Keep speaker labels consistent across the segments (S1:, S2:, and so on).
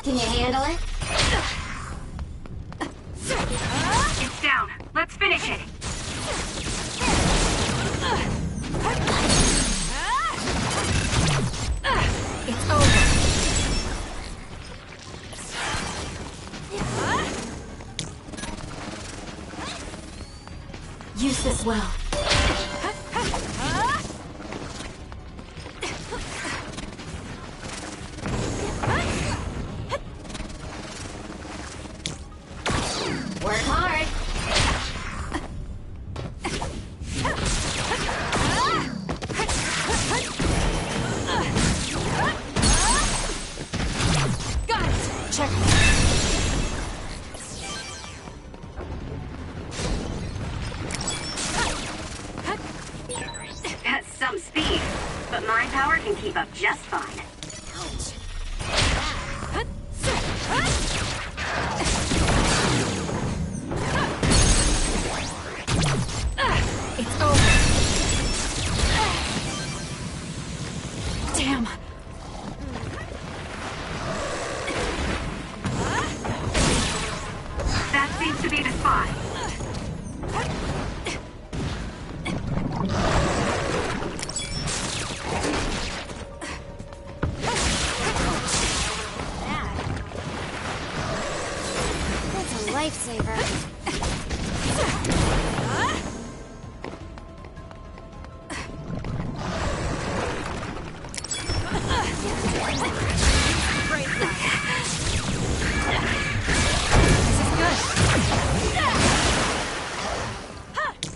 S1: Can you handle it?
S2: It's down. Let's finish it.
S1: It's over. Use this well. Work hard. Got it. Check.
S2: That's some speed, but mind power can keep up just fine.
S1: It's over. Damn.
S2: That seems to be the spot.
S1: That's a lifesaver.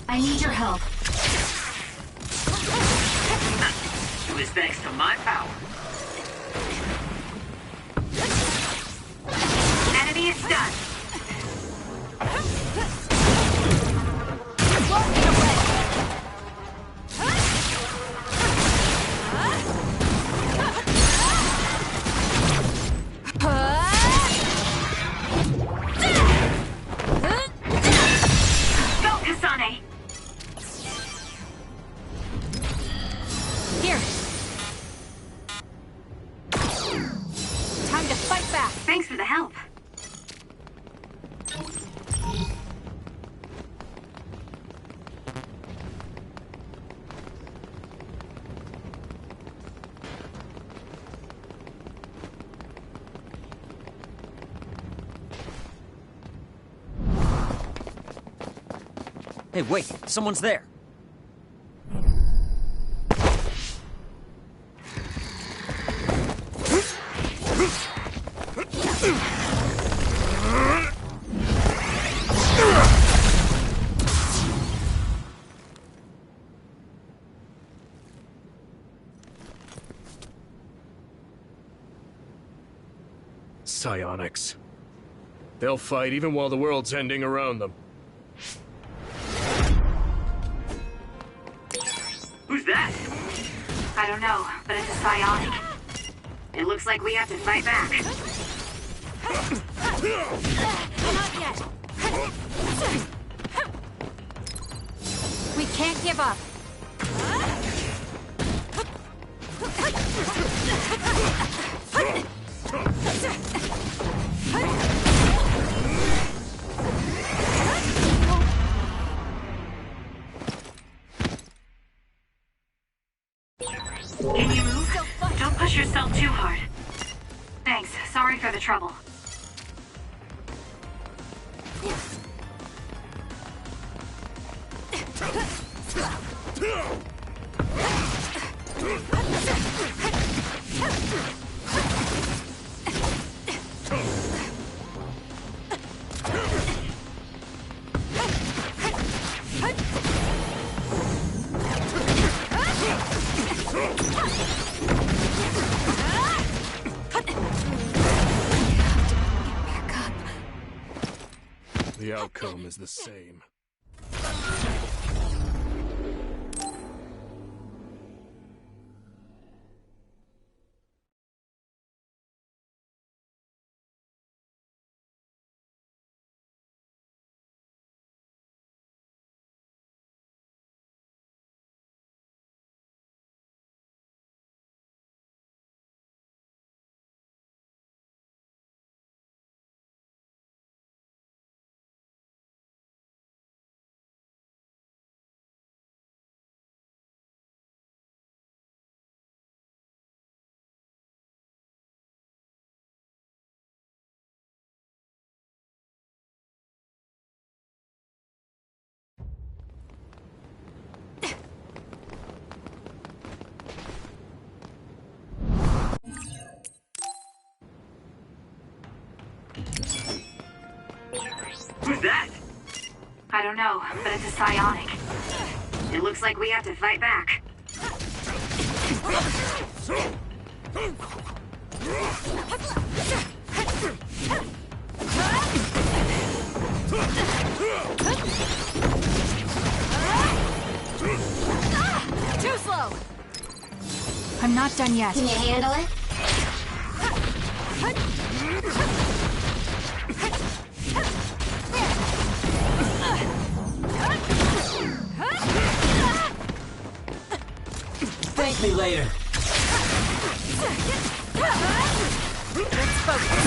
S1: I need your help.
S2: It was thanks to my power. Enemy is done. Go, Kasane.
S1: Here. Time to fight back.
S2: Thanks for the help.
S3: Hey, wait! Someone's there!
S4: Psionics. They'll fight even while the world's ending around them.
S2: Who's that? I don't know, but it's a psionic. It looks like we have to fight back.
S1: Not yet. We can't give up.
S2: Can you move? Don't push yourself too hard. Thanks. Sorry for the trouble.
S4: The outcome is the same.
S2: don't know, but it's a psionic. It looks like we have to fight back.
S1: Too slow! I'm not done yet.
S3: Can you handle it?
S5: Thank me later.
S1: Let's focus.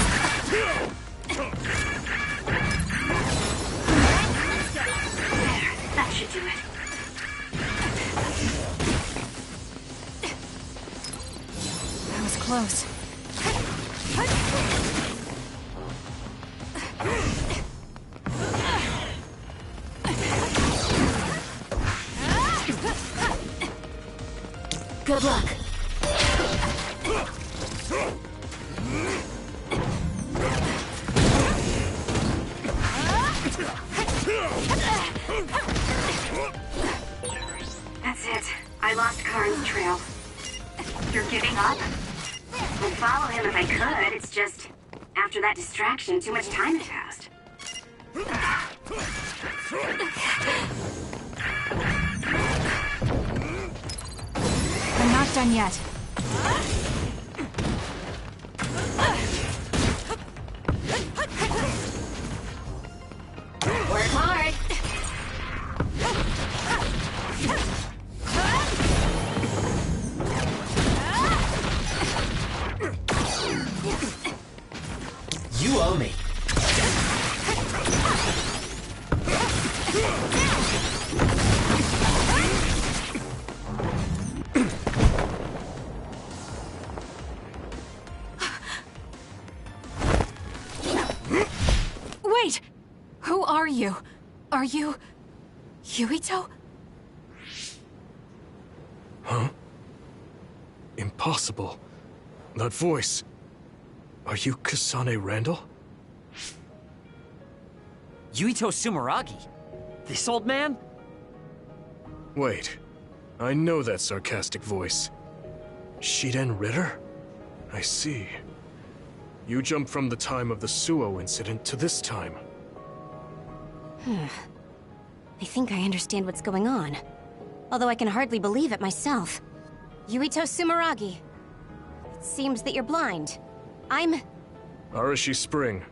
S2: That should do it.
S1: That was close.
S3: Good luck.
S2: That's it. I lost Karn's trail. You're giving up? I'd follow him if I could. It's just, after that distraction, too much time had passed.
S1: I'm not done yet.
S3: Work hard.
S5: You owe me.
S1: Wait! Who are you? Are you... Yuito?
S4: Huh? Impossible. That voice. Are you Kasane Randall?
S5: Yuito Sumeragi? This old man?
S4: Wait. I know that sarcastic voice. Shiden Ritter? I see. You jumped from the time of the Suo incident to this time.
S3: I think I understand what's going on. Although I can hardly believe it myself. Yuito Sumeragi. It seems that you're blind. I'm...
S4: Arashi Spring.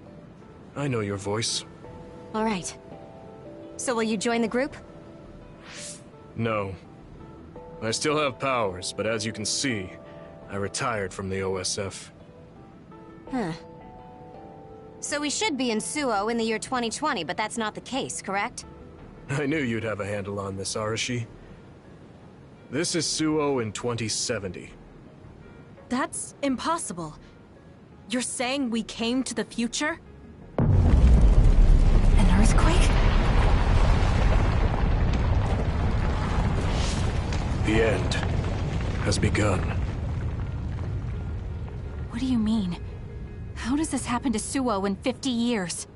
S4: I know your voice.
S3: All right. So will you join the group?
S4: No. I still have powers, but as you can see, I retired from the OSF.
S3: Huh. So we should be in Suo in the year 2020, but that's not the case, correct?
S4: I knew you'd have a handle on this, Arashi. This is Suo in 2070.
S6: That's impossible. You're saying we came to the future?
S1: An earthquake?
S4: The end has begun.
S1: What do you mean? How does this happen to Suo in 50 years?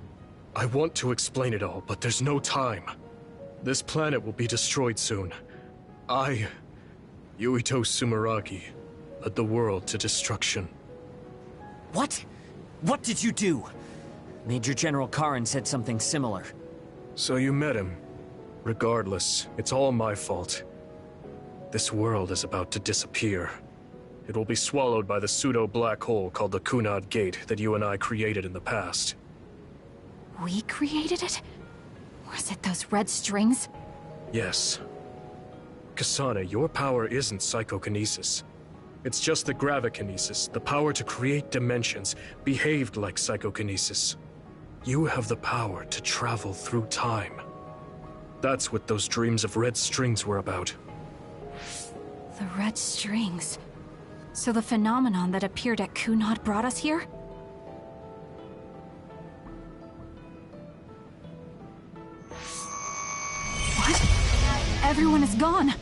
S4: I want to explain it all, but there's no time. This planet will be destroyed soon. I, Yuito Sumeragi, led the world to destruction.
S5: What? What did you do? Major General Karin said something similar.
S4: So you met him. Regardless, it's all my fault. This world is about to disappear. It will be swallowed by the pseudo-black hole called the Kunad Gate that you and I created in the past.
S1: We created it? Was it those red strings?
S4: Yes. Kasane, your power isn't psychokinesis. It's just the gravikinesis, the power to create dimensions, behaved like psychokinesis. You have the power to travel through time. That's what those dreams of red strings were about.
S1: The red strings. So the phenomenon that appeared at Kunad brought us here? What? Everyone is gone.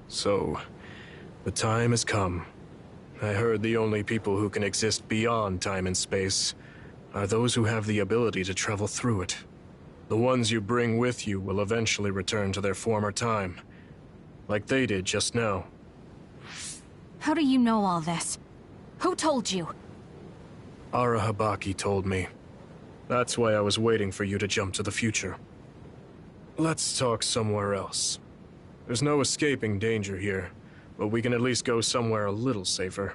S4: So, the time has come. I heard the only people who can exist beyond time and space are those who have the ability to travel through it. The ones you bring with you will eventually return to their former time, like they did just now.
S1: How do you know all this? Who told you?
S4: Arahabaki told me. That's why I was waiting for you to jump to the future. Let's talk somewhere else. There's no escaping danger here, but we can at least go somewhere a little safer.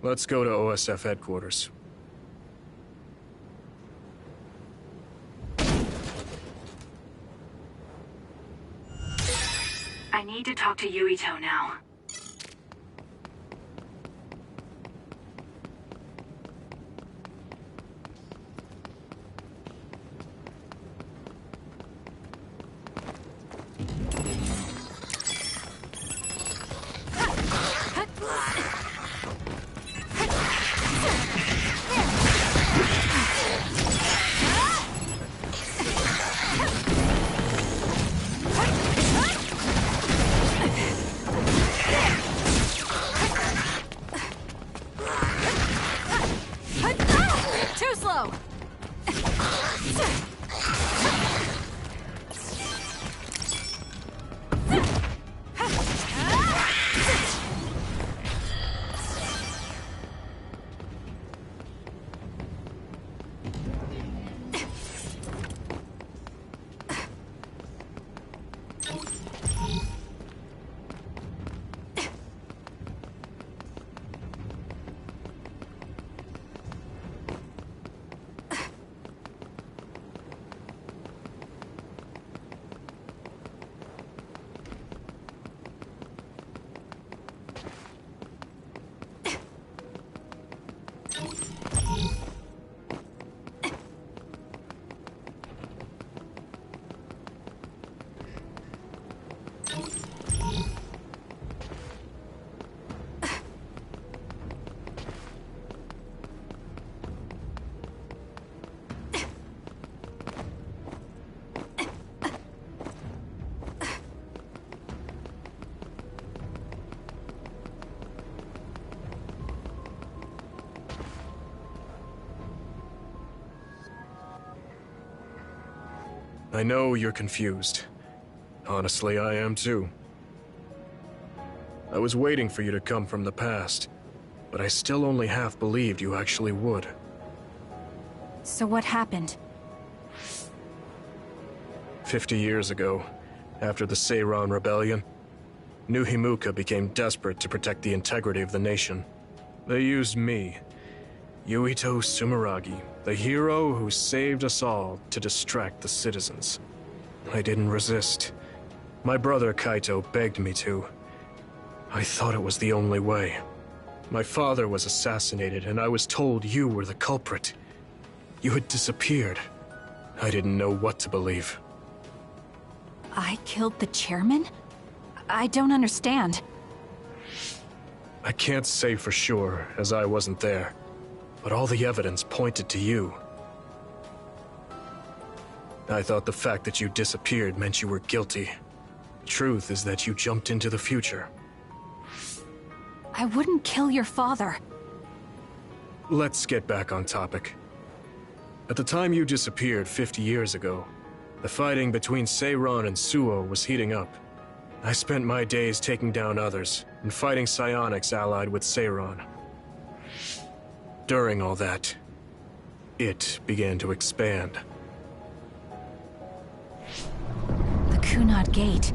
S4: Let's go to OSF headquarters.
S2: I need to talk to Yuito now.
S1: Too slow!
S4: I know you're confused. Honestly, I am too. I was waiting for you to come from the past, but I still only half believed you actually would.
S1: So what happened?
S4: 50 years ago, after the Seiran Rebellion, New Himuka became desperate to protect the integrity of the nation. They used me, Yuito Sumeragi, the hero who saved us all, to distract the citizens. I didn't resist. My brother Kaito begged me to. I thought it was the only way. My father was assassinated, and I was told you were the culprit. You had disappeared. I didn't know what to believe.
S1: I killed the chairman? I don't understand.
S4: I can't say for sure, as I wasn't there, but all the evidence pointed to you. I thought the fact that you disappeared meant you were guilty. The truth is that you jumped into the future.
S1: I wouldn't kill your father.
S4: Let's get back on topic. At the time you disappeared 50 years ago, the fighting between Seiran and Suo was heating up. I spent my days taking down others and fighting psionics allied with Seiran. During all that, it began to expand.
S1: The Kunad Gate.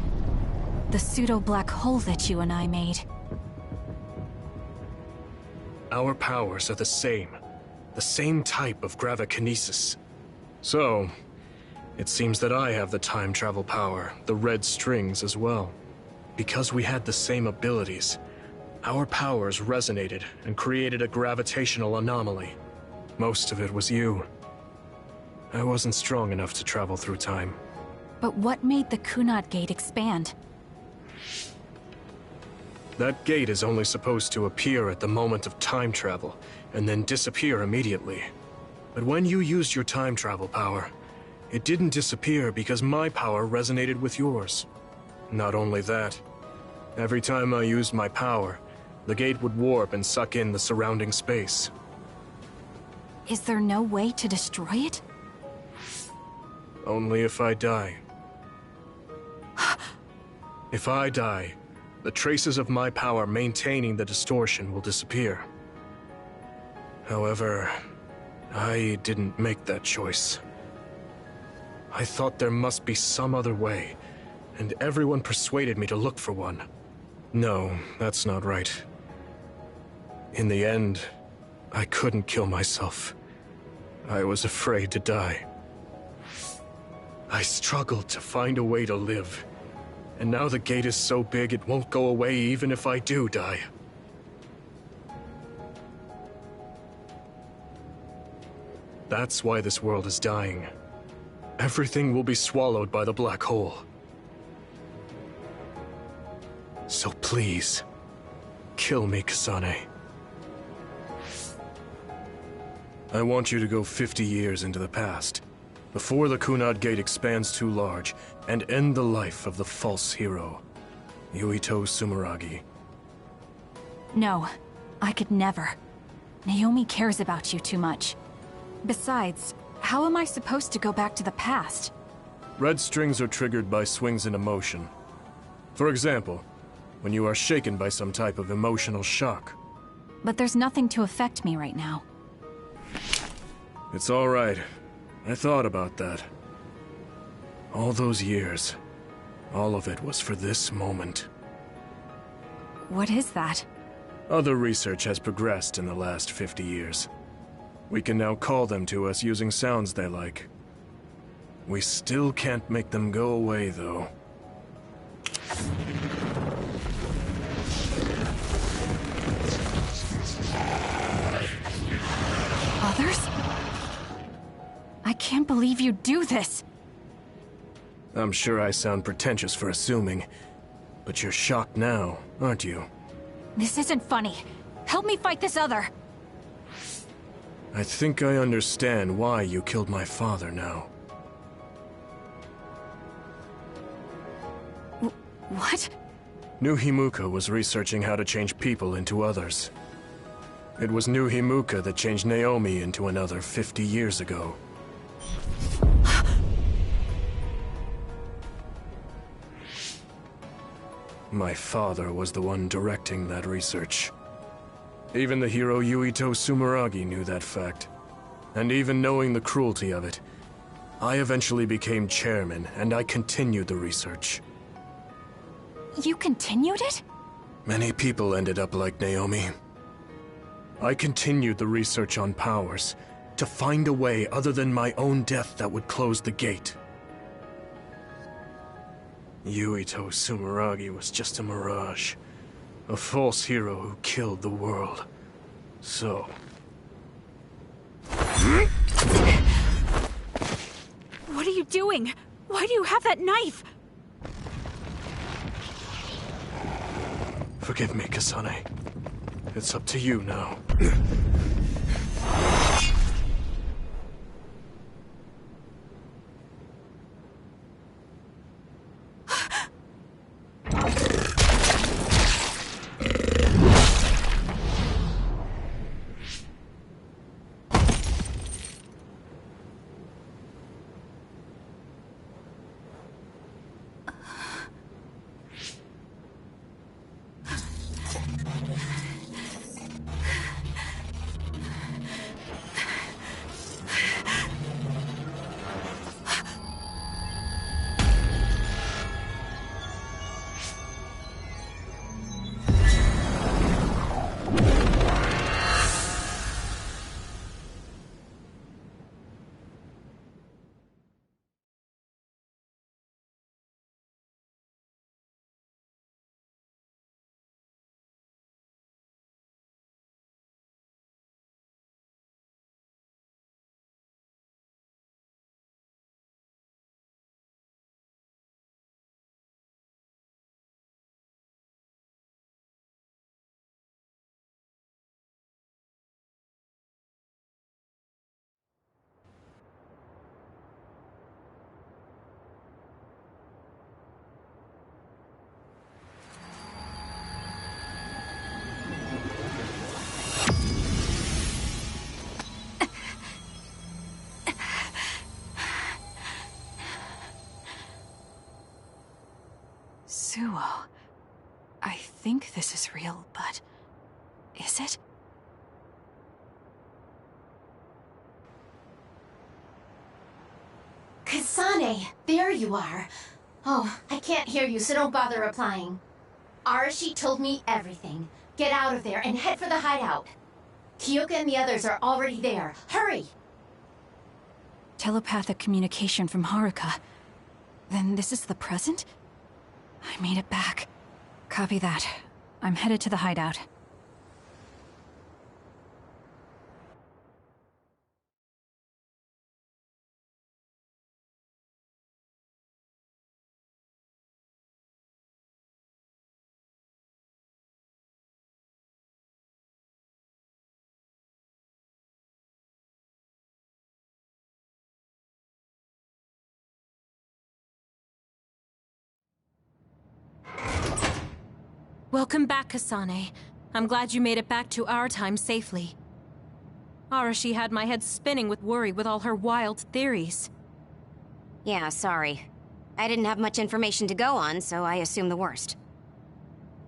S1: The pseudo-black hole that you and I made.
S4: Our powers are the same type of gravikinesis. So, it seems that I have the time travel power, the red strings as well. Because we had the same abilities, our powers resonated and created a gravitational anomaly. Most of it was you. I wasn't strong enough to travel through time.
S1: But what made the Kunad Gate expand?
S4: That gate is only supposed to appear at the moment of time travel, and then disappear immediately. But when you used your time travel power, it didn't disappear because my power resonated with yours. Not only that, every time I used my power, the gate would warp and suck in the surrounding space.
S1: Is there no way to destroy it?
S4: Only if I die. If I die, the traces of my power maintaining the distortion will disappear. However, I didn't make that choice. I thought there must be some other way, and everyone persuaded me to look for one. No, that's not right. In the end, I couldn't kill myself. I was afraid to die. I struggled to find a way to live, and now the gate is so big it won't go away even if I do die. That's why this world is dying. Everything will be swallowed by the black hole. So please, kill me, Kasane. I want you to go 50 years into the past, before the Kunad Gate expands too large, and end the life of the false hero, Yuito Sumeragi.
S1: No, I could never. Naomi cares about you too much. Besides, how am I supposed to go back to the past?
S4: Red strings are triggered by swings in emotion. For example, when you are shaken by some type of emotional shock.
S1: But there's nothing to affect me right now.
S4: It's all right. I thought about that. All those years, all of it was for this moment.
S1: What is that?
S4: Other research has progressed in the last 50 years. We can now call them to us using sounds they like. We still can't make them go away, though.
S1: Others? I can't believe you do this!
S4: I'm sure I sound pretentious for assuming, but you're shocked now, aren't you?
S1: This isn't funny. Help me fight this other!
S4: I think I understand why you killed my father now.
S1: What?
S4: New Himuka was researching how to change people into others. It was New Himuka that changed Naomi into another 50 years ago. My father was the one directing that research. Even the hero Yuito Sumeragi knew that fact. And even knowing the cruelty of it, I eventually became chairman and I continued the research.
S1: You continued it?
S4: Many people ended up like Naomi. I continued the research on powers, to find a way other than my own death that would close the gate. Yuito Sumeragi was just a mirage. A false hero who killed the world. So...
S1: What are you doing? Why do you have that knife?
S4: Forgive me, Kasane. It's up to you now.
S1: duo. I think this is real, but is it?
S7: Kasane, there you are. Oh, I can't hear you, so don't bother replying. Arashi told me everything. Get out of there and head for the hideout. Kyoka and the others are already there. Hurry!
S1: Telepathic communication from Haruka. Then this is the present? I made it back. Copy that. I'm headed to the hideout.
S6: Welcome back, Kasane. I'm glad you made it back to our time safely. Arashi had my head spinning with worry with all her wild theories.
S3: Yeah, sorry. I didn't have much information to go on, so I assumed the worst.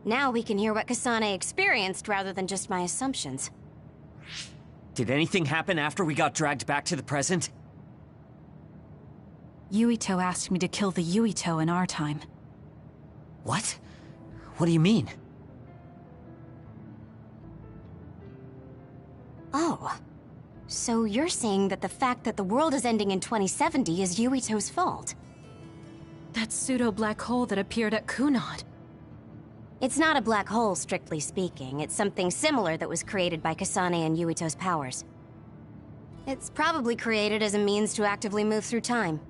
S3: Now we can hear what Kasane experienced rather than just my assumptions.
S5: Did anything happen after we got dragged back to the present?
S1: Yuito asked me to kill the Yuito in our time.
S5: What? What do you mean?
S3: Oh. So you're saying that the fact that the world is ending in 2070 is Yuito's fault?
S6: That pseudo-black hole that appeared at Kunad.
S3: It's not a black hole, strictly speaking. It's something similar that was created by Kasane and Yuito's powers. It's probably created as a means to actively move through time.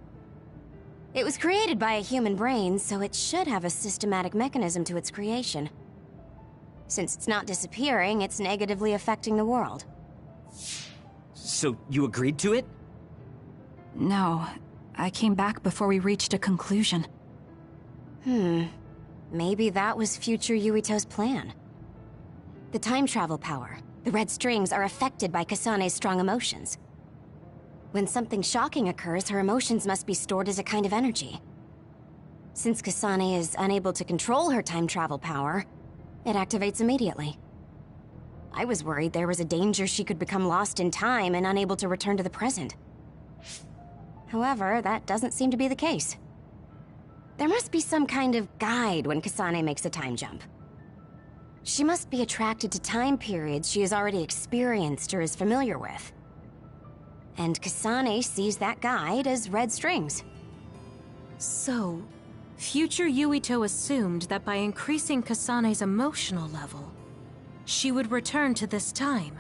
S3: It was created by a human brain, so it should have a systematic mechanism to its creation. Since it's not disappearing, it's negatively affecting the world.
S5: So you agreed to it?
S1: No, I came back before we reached a conclusion.
S3: Maybe that was future Yuito's plan. The time travel power, the red strings, are affected by Kasane's strong emotions. When something shocking occurs, her emotions must be stored as a kind of energy. Since Kasane is unable to control her time travel power, it activates immediately. I was worried there was a danger she could become lost in time and unable to return to the present. However, that doesn't seem to be the case. There must be some kind of guide when Kasane makes a time jump. She must be attracted to time periods she has already experienced or is familiar with. And Kasane sees that guide as red strings.
S6: So, future Yuito assumed that by increasing Kasane's emotional level, she would return to this time.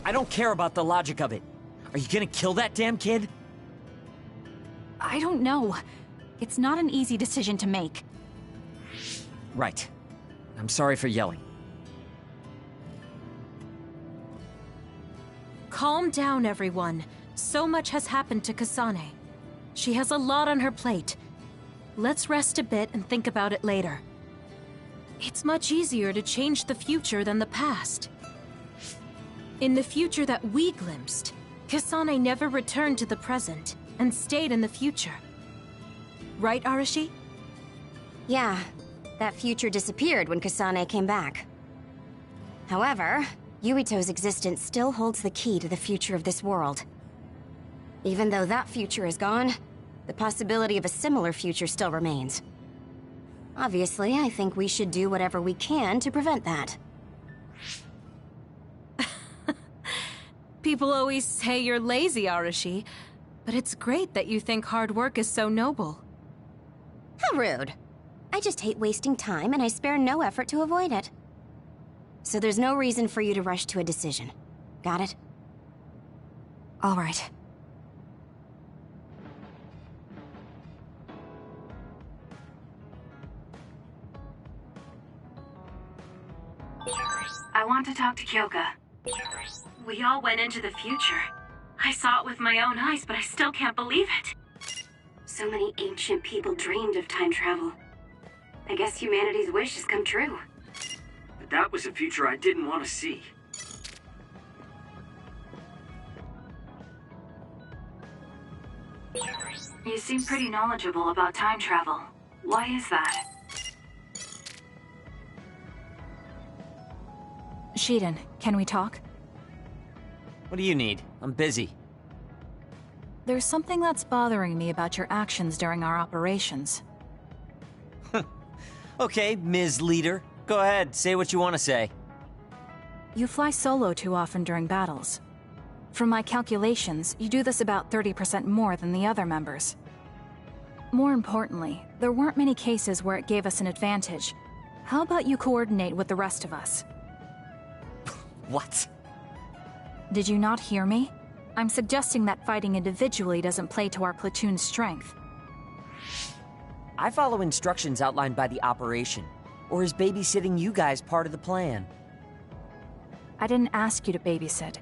S5: I don't care about the logic of it. Are you gonna kill that damn kid?
S1: I don't know. It's not an easy decision to make.
S5: Right. I'm sorry for yelling.
S6: Calm down, everyone. So much has happened to Kasane. She has a lot on her plate. Let's rest a bit and think about it later. It's much easier to change the future than the past. In the future that we glimpsed, Kasane never returned to the present and stayed in the future. Right, Arashi?
S3: Yeah, that future disappeared when Kasane came back. However, Yuito's existence still holds the key to the future of this world. Even though that future is gone, the possibility of a similar future still remains. Obviously, I think we should do whatever we can to prevent that.
S6: People always say you're lazy, Arashi, but it's great that you think hard work is so noble.
S3: How rude. I just hate wasting time, and I spare no effort to avoid it. So there's no reason for you to rush to a decision. Got it?
S1: All right.
S2: I want to talk to Kyoka. We all went into the future. I saw it with my own eyes, but I still can't believe it. So many ancient people dreamed of time travel. I guess humanity's wish has come true.
S8: But that was a future I didn't want to see.
S2: You seem pretty knowledgeable about time travel. Why is that?
S1: Shiden, can we talk?
S5: What do you need? I'm busy.
S1: There's something that's bothering me about your actions during our operations.
S5: Okay, Ms. Leader. Go ahead, say what you want to say.
S1: You fly solo too often during battles. From my calculations, you do this about 30% more than the other members. More importantly, there weren't many cases where it gave us an advantage. How about you coordinate with the rest of us?
S5: What?
S1: Did you not hear me? I'm suggesting that fighting individually doesn't play to our platoon's strength.
S5: I follow instructions outlined by the operation. Or is babysitting you guys part of the plan?
S1: I didn't ask you to babysit.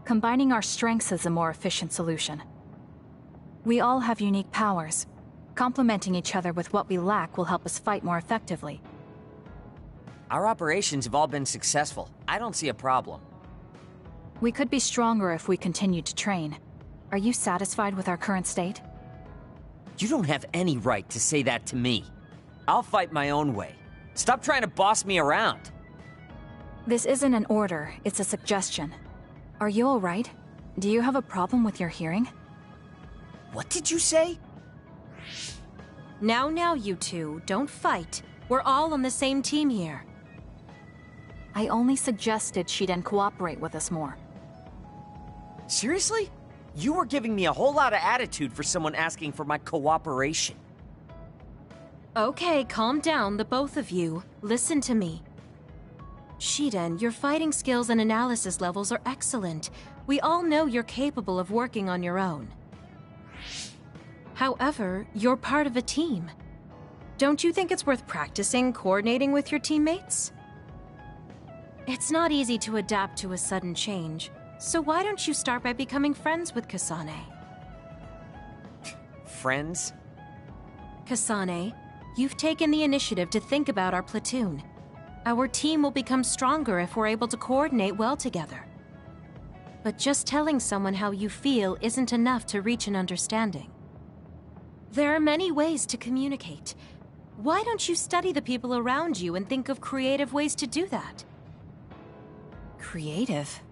S1: Combining our strengths is a more efficient solution. We all have unique powers. Complementing each other with what we lack will help us fight more effectively.
S5: Our operations have all been successful. I don't see a problem.
S1: We could be stronger if we continued to train. Are you satisfied with our current state?
S5: You don't have any right to say that to me. I'll fight my own way. Stop trying to boss me around.
S1: This isn't an order, it's a suggestion. Are you alright? Do you have a problem with your hearing?
S5: What did you say?
S6: Now, you two, don't fight. We're all on the same team here.
S1: I only suggested Shiden cooperate with us more.
S5: Seriously? You were giving me a whole lot of attitude for someone asking for my cooperation.
S6: Okay, calm down, the both of you. Listen to me. Shiden, your fighting skills and analysis levels are excellent. We all know you're capable of working on your own. However, you're part of a team. Don't you think it's worth practicing coordinating with your teammates? It's not easy to adapt to a sudden change, so why don't you start by becoming friends with Kasane?
S5: Friends?
S6: Kasane, you've taken the initiative to think about our platoon. Our team will become stronger if we're able to coordinate well together. But just telling someone how you feel isn't enough to reach an understanding. There are many ways to communicate. Why don't you study the people around you and think of creative ways to do that?
S1: Creative?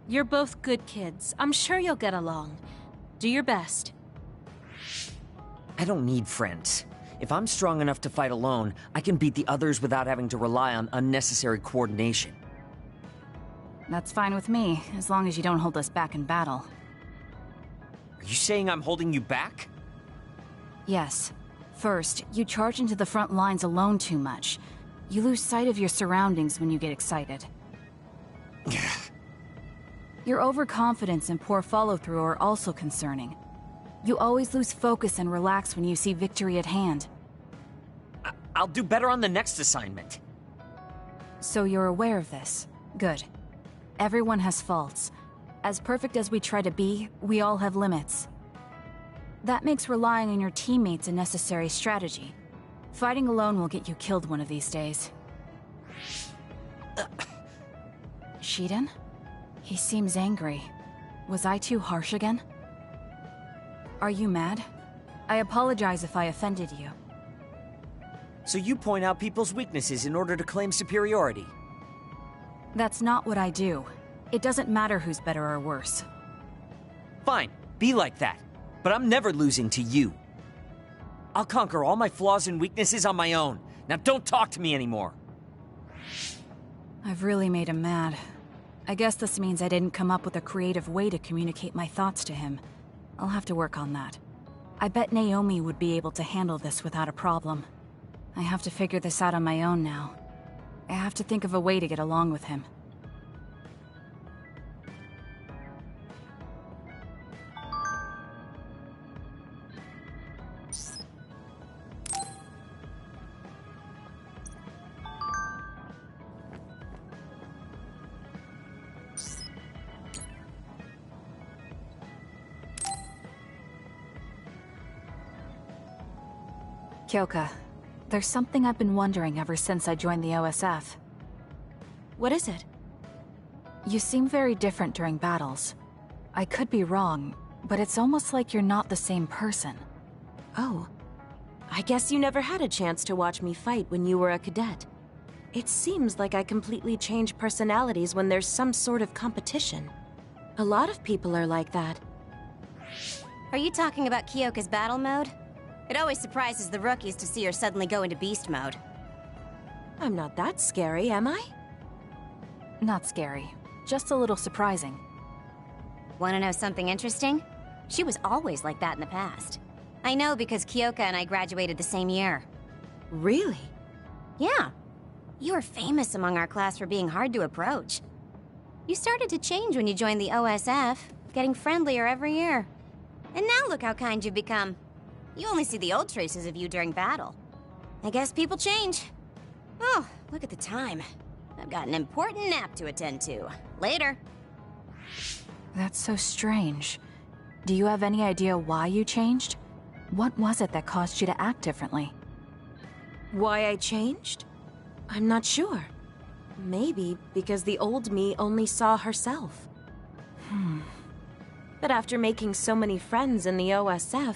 S6: You're both good kids. I'm sure you'll get along. Do your best.
S5: I don't need friends. If I'm strong enough to fight alone, I can beat the others without having to rely on unnecessary coordination.
S1: That's fine with me, as long as you don't hold us back in battle.
S5: Are you saying I'm holding you back?
S1: Yes. First, you charge into the front lines alone too much. You lose sight of your surroundings when you get excited. Your overconfidence and poor follow-through are also concerning. You always lose focus and relax when you see victory at hand.
S5: I'll do better on the next assignment.
S1: So you're aware of this. Good. Everyone has faults. As perfect as we try to be, we all have limits. That makes relying on your teammates a necessary strategy. Fighting alone will get you killed one of these days. Shiden? He seems angry. Was I too harsh again? Are you mad? I apologize if I offended you.
S5: So you point out people's weaknesses in order to claim superiority?
S1: That's not what I do. It doesn't matter who's better or worse.
S5: Fine, be like that. But I'm never losing to you. I'll conquer all my flaws and weaknesses on my own. Now don't talk to me anymore.
S1: I've really made him mad. I guess this means I didn't come up with a creative way to communicate my thoughts to him. I'll have to work on that. I bet Naomi would be able to handle this without a problem. I have to figure this out on my own now. I have to think of a way to get along with him. Kyoka, there's something I've been wondering ever since I joined the OSF.
S6: What is it?
S1: You seem very different during battles. I could be wrong, but it's almost like you're not the same person.
S6: Oh. I guess you never had a chance to watch me fight when you were a cadet. It seems like I completely change personalities when there's some sort of competition. A lot of people are like that.
S3: Are you talking about Kyoka's battle mode? It always surprises the rookies to see her suddenly go into beast mode.
S6: I'm not that scary, am I?
S1: Not scary, just a little surprising.
S3: Want to know something interesting? She was always like that in the past. I know because Kyoka and I graduated the same year.
S6: Really?
S3: Yeah. You were famous among our class for being hard to approach. You started to change when you joined the OSF, getting friendlier every year. And now look how kind you've become. You only see the old traces of you during battle. I guess people change. Oh, look at the time. I've got an important nap to attend to. Later.
S1: That's so strange. Do you have any idea why you changed? What was it that caused you to act differently?
S6: Why I changed? I'm not sure. Maybe because the old me only saw herself. But after making so many friends in the OSF,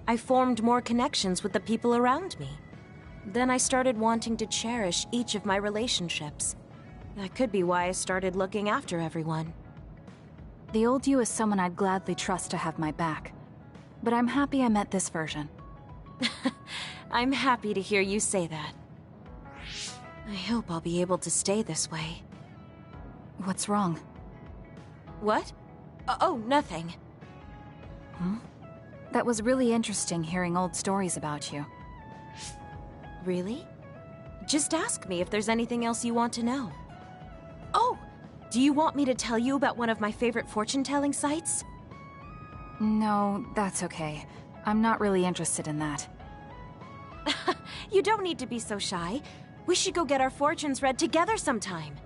S6: I formed more connections with the people around me. Then I started wanting to cherish each of my relationships. That could be why I started looking after everyone.
S1: The old you is someone I'd gladly trust to have my back. But I'm happy I met this version.
S6: I'm happy to hear you say that. I hope I'll be able to stay this way.
S1: What's wrong?
S6: What? Oh, nothing.
S1: That was really interesting hearing old stories about you.
S6: Really? Just ask me if there's anything else you want to know. Oh! Do you want me to tell you about one of my favorite fortune-telling sites?
S1: No, that's okay. I'm not really interested in that.
S6: You don't need to be so shy. We should go get our fortunes read together sometime.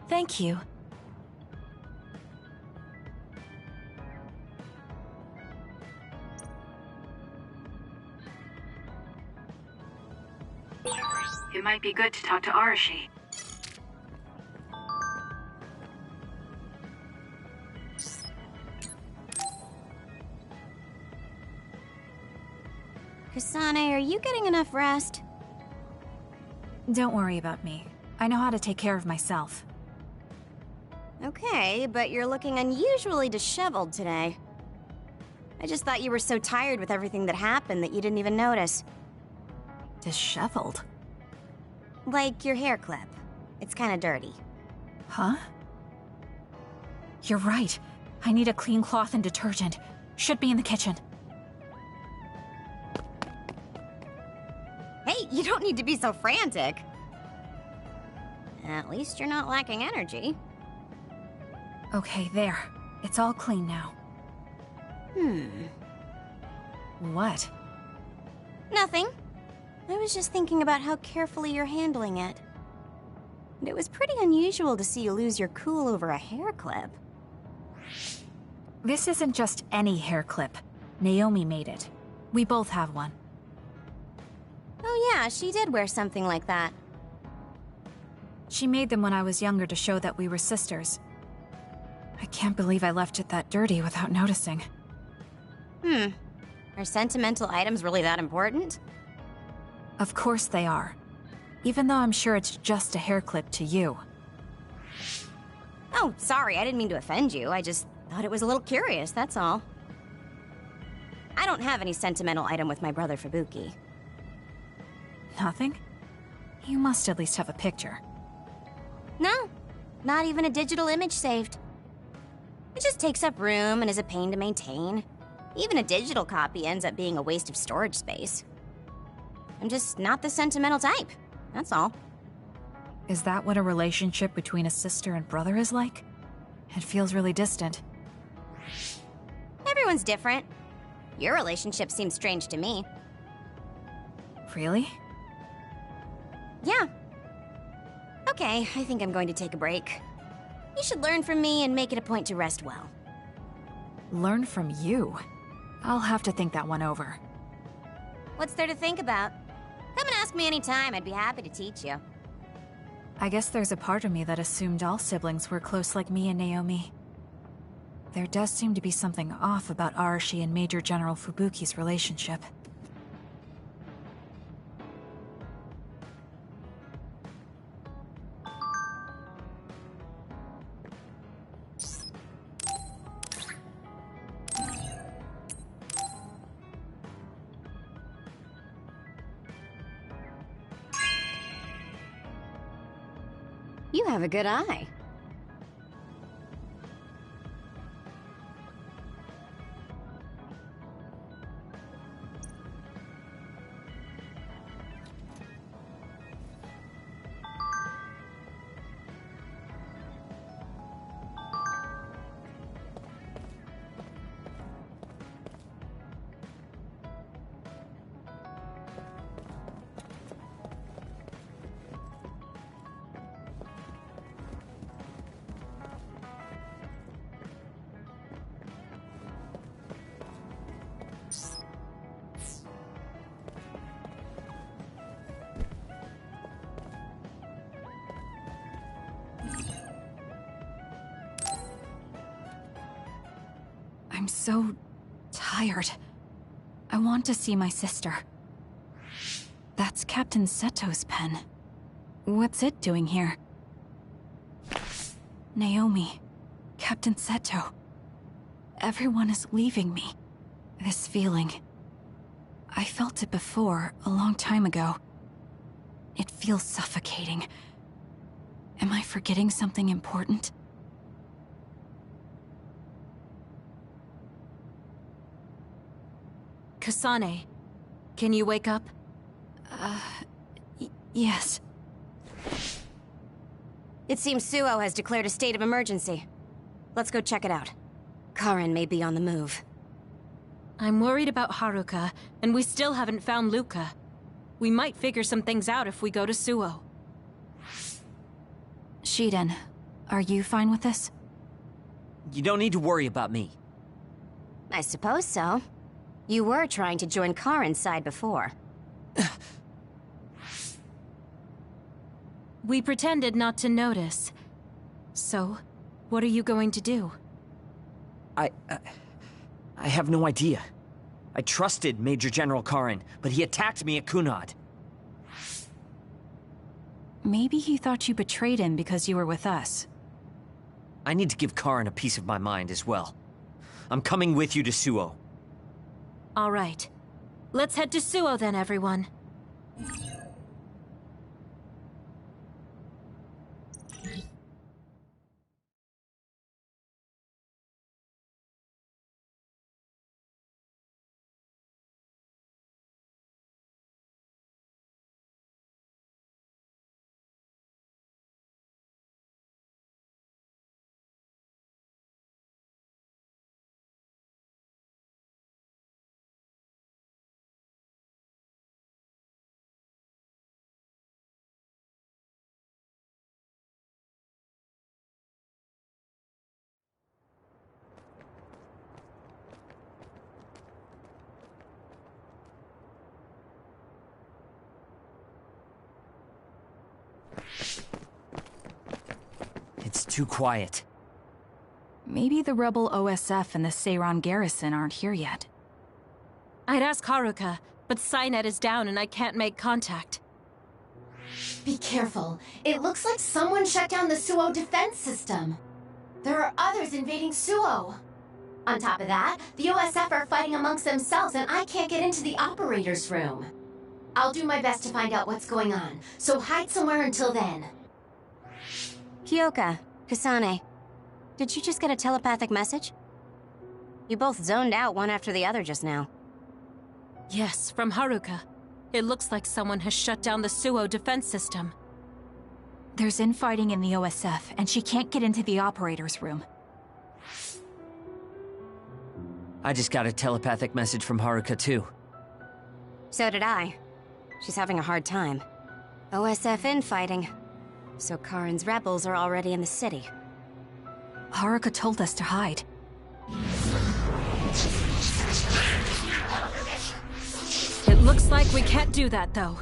S1: Thank you.
S2: It might be good to talk to Arashi.
S3: Kasane, are you getting enough rest?
S1: Don't worry about me. I know how to take care of myself.
S3: Okay, but you're looking unusually disheveled today. I just thought you were so tired with everything that happened that you didn't even notice.
S1: Disheveled?
S3: Like your hair clip. It's kinda dirty.
S1: Huh? You're right. I need a clean cloth and detergent. Should be in the kitchen.
S3: Hey, you don't need to be so frantic. At least you're not lacking energy.
S1: Okay, there. It's all clean now. What?
S3: Nothing. I was just thinking about how carefully you're handling it. And it was pretty unusual to see you lose your cool over a hair clip.
S1: This isn't just any hair clip. Naomi made it. We both have one.
S3: Oh yeah, she did wear something like that.
S1: She made them when I was younger to show that we were sisters. I can't believe I left it that dirty without noticing.
S3: Are sentimental items really that important?
S1: Of course they are. Even though I'm sure it's just a hair clip to you.
S3: Oh, sorry, I didn't mean to offend you. I just thought it was a little curious, that's all. I don't have any sentimental item with my brother Fubuki.
S1: Nothing? You must at least have a picture.
S3: No, not even a digital image saved. It just takes up room and is a pain to maintain. Even a digital copy ends up being a waste of storage space. I'm just not the sentimental type, that's all.
S1: Is that what a relationship between a sister and brother is like? It feels really distant.
S3: Everyone's different. Your relationship seems strange to me.
S1: Really?
S3: Yeah. Okay, I think I'm going to take a break. You should learn from me and make it a point to rest well.
S1: Learn from you? I'll have to think that one over.
S3: What's there to think about? Come and ask me anytime, I'd be happy to teach you.
S1: I guess there's a part of me that assumed all siblings were close like me and Naomi. There does seem to be something off about Arashi and Major General Fubuki's relationship.
S3: You have a good eye.
S1: I'm so tired. I want to see my sister. That's Captain Seto's pen. What's it doing here? Naomi, Captain Seto. Everyone is leaving me. This feeling. I felt it before, a long time ago. It feels suffocating. Am I forgetting something important?
S6: Kasane, can you wake up?
S1: Yes.
S3: It seems Suo has declared a state of emergency. Let's go check it out. Karin may be on the move.
S6: I'm worried about Haruka, and we still haven't found Luca. We might figure some things out if we go to Suo.
S1: Shiden, are you fine with this?
S5: You don't need to worry about me.
S3: I suppose so. You were trying to join Karin's side before.
S6: We pretended not to notice. So, what are you going to do?
S5: I have no idea. I trusted Major General Karin, but he attacked me at Kunad.
S1: Maybe he thought you betrayed him because you were with us.
S5: I need to give Karin a piece of my mind as well. I'm coming with you to Suo.
S6: All right. Let's head to Suo then, everyone.
S5: It's too quiet.
S1: Maybe the rebel OSF and the Seiran garrison aren't here yet.
S6: I'd ask Haruka, but Cynet is down and I can't make contact.
S7: Be careful. It looks like someone shut down the Suo defense system. There are others invading Suo. On top of that, the OSF are fighting amongst themselves and I can't get into the operator's room. I'll do my best to find out what's going on, so hide somewhere until then.
S3: Kyoka, Kasane, did you just get a telepathic message? You both zoned out one after the other just now.
S6: Yes, from Haruka. It looks like someone has shut down the Suo defense system.
S1: There's infighting in the OSF, and she can't get into the operator's room.
S5: I just got a telepathic message from Haruka too.
S3: So did I. She's having a hard time. OSF infighting. So Karin's rebels are already in the city.
S1: Haruka told us to hide.
S6: It Looks like we can't do that, though.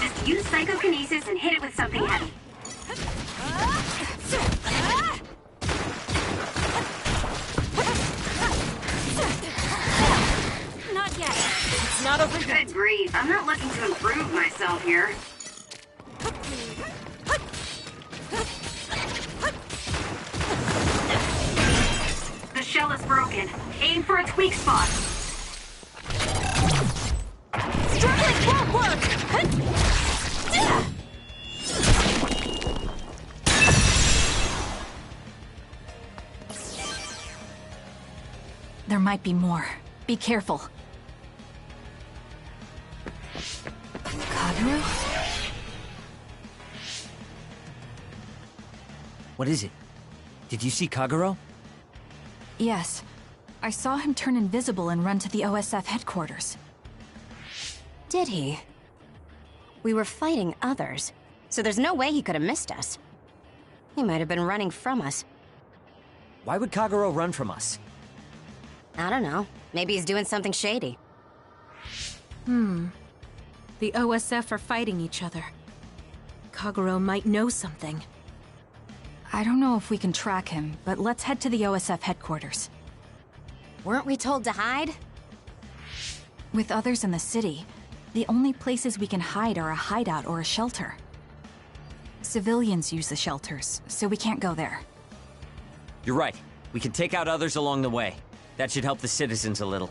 S2: Just use psychokinesis and hit it with something heavy.
S6: Not yet. It's not over yet.
S2: Good grief. I'm not looking to improve myself here. The shell is broken. Aim for its weak spot.
S6: Struggling won't work!
S1: There might be more. Be careful. Kagero?
S5: What is it? Did you see Kagero?
S1: Yes. I saw him turn invisible and run to the OSF headquarters.
S3: Did he? We were fighting others, so there's no way he could have missed us. He might have been running from us.
S5: Why would Kagero run from us?
S3: I don't know. Maybe he's doing something shady.
S6: The OSF are fighting each other. Kagero might know something.
S1: I don't know if we can track him, but let's head to the OSF headquarters.
S3: Weren't we told to hide?
S1: With others in the city, the only places we can hide are a hideout or a shelter. Civilians use the shelters, so we can't go there.
S5: You're right. We can take out others along the way. That should help the citizens a little.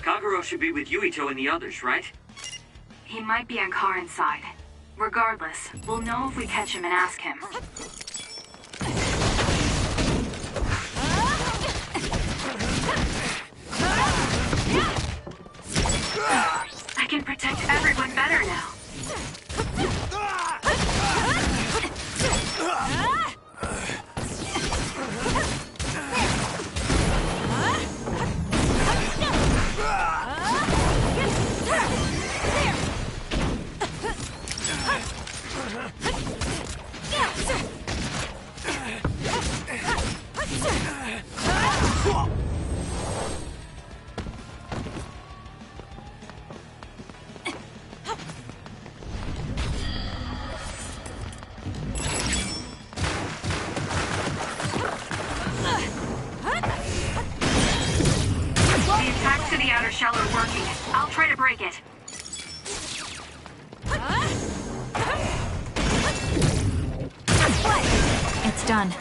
S8: Kagero should be with Yuito and the others, right?
S2: He might be in car inside. Regardless, we'll know if we catch him and ask him. I can protect everyone better now. Shell are working. I'll try to break it.
S1: It's done.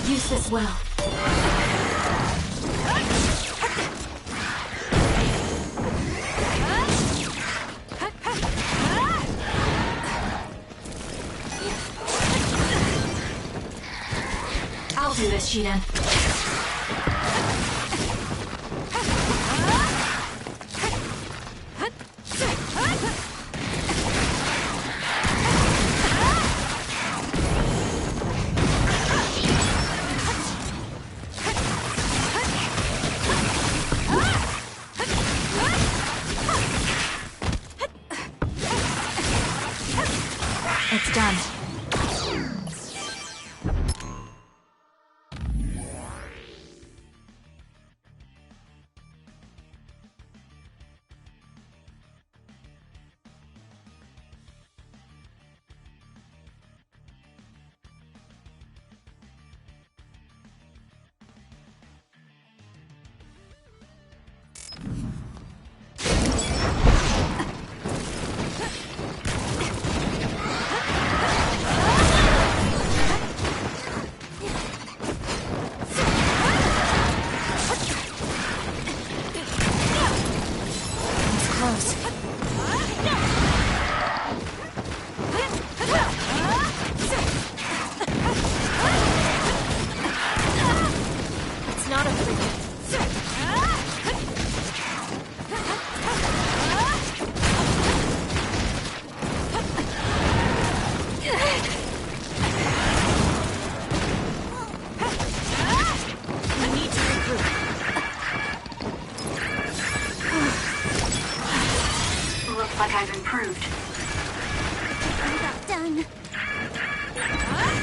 S1: Use this well.
S7: do this, Shiden.
S1: It's done.
S2: Like I've improved.
S3: Done.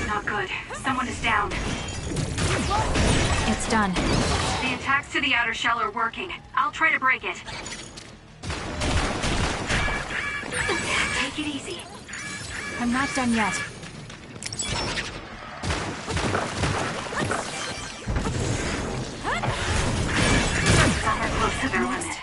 S2: Not good. Someone is down.
S1: It's done.
S2: The attacks to the outer shell are working. I'll try to break it. Take it easy.
S1: I'm not done yet.
S2: Some are close to their limit.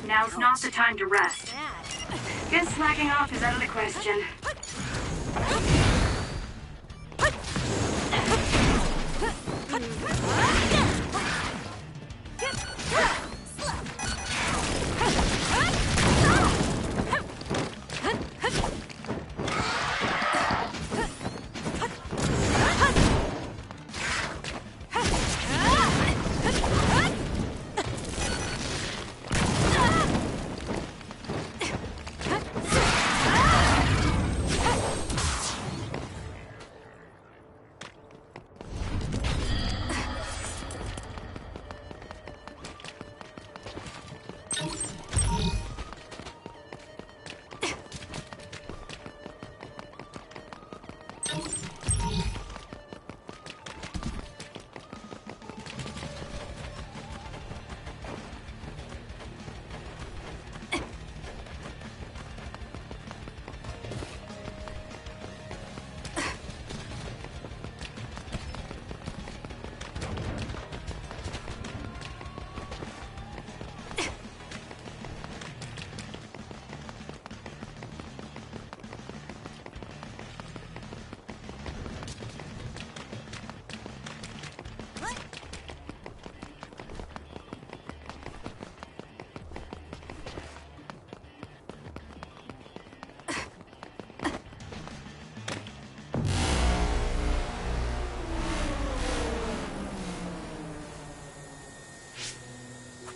S2: Now's not the time to rest. Guess slacking off is out of the question.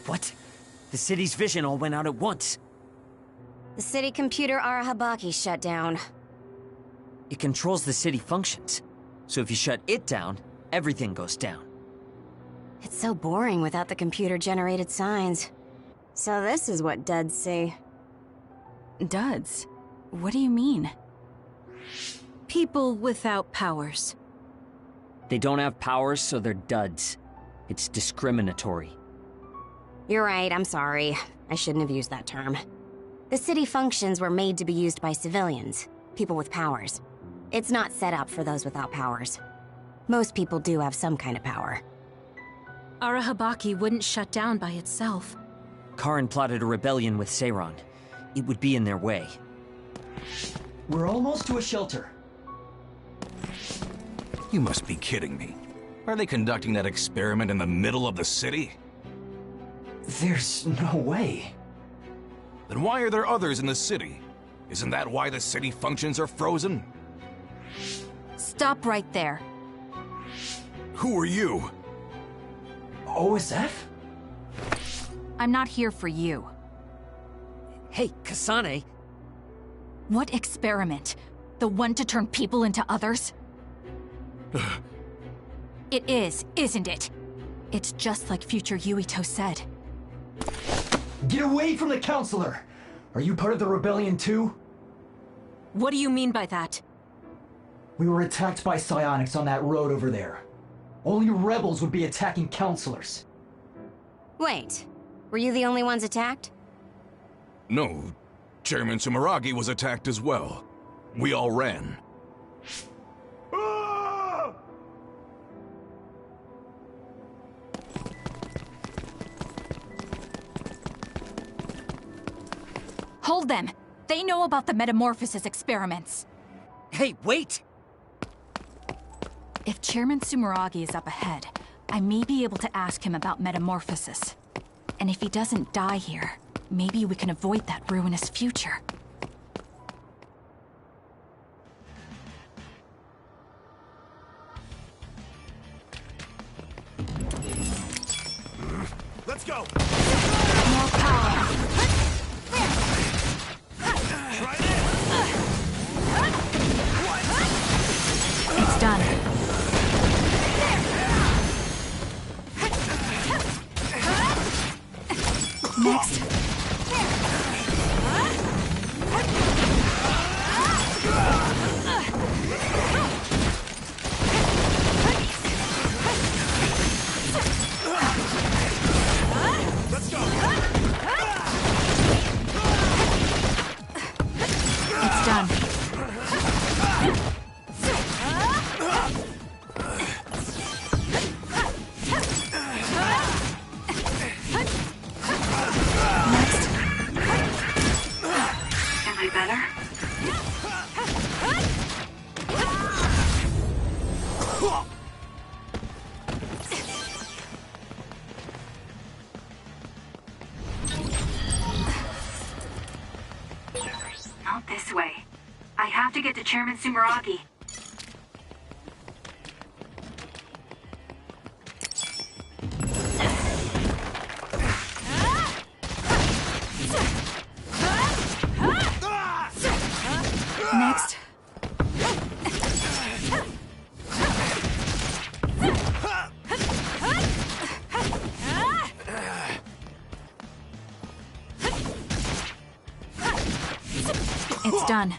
S5: What? The city's vision all went out at once.
S3: The city computer Arahabaki shut down.
S5: It controls the city functions. So if you shut it down, everything goes down.
S3: It's so boring without the computer-generated signs. So this is what duds see.
S1: Duds? What do you mean?
S6: People without powers.
S5: They don't have powers, so they're duds. It's discriminatory.
S3: You're right, I'm sorry. I shouldn't have used that term. The city functions were made to be used by civilians, people with powers. It's not set up for those without powers. Most people do have some kind of power.
S6: Arahabaki wouldn't shut down by itself.
S5: Karin plotted a rebellion with Seiran. It would be in their way.
S9: We're almost to a shelter.
S10: You must be kidding me.
S9: Are they conducting that experiment in the middle of the city?
S10: There's no way.
S9: Then why are there others in the city? Isn't that why the city functions are frozen?
S1: Stop right there.
S9: Who are you?
S10: OSF?
S1: I'm not here for you.
S5: Hey, Kasane.
S1: What experiment? The one to turn people into others? It is, isn't it? It's just like future Yuito said.
S10: Get away from the counselor! Are you part of the rebellion too?
S6: What do you mean by that?
S10: We were attacked by psionics on that road over there. Only rebels would be attacking counselors.
S3: Wait, were you the only ones attacked?
S9: No. Chairman Sumeragi was attacked as well. We all ran.
S1: Hold them! They know about the metamorphosis experiments.
S5: Hey, wait!
S1: If Chairman Sumeragi is up ahead, I may be able to ask him about metamorphosis. And if he doesn't die here, maybe we can avoid that ruinous future.
S9: Let's go!
S1: More power!
S9: Try this!
S1: It's done. Next.
S9: Let's go!
S1: It's done.
S2: Am I better? Not this way. I have to get to Chairman Sumeragi.
S1: Next. It's done.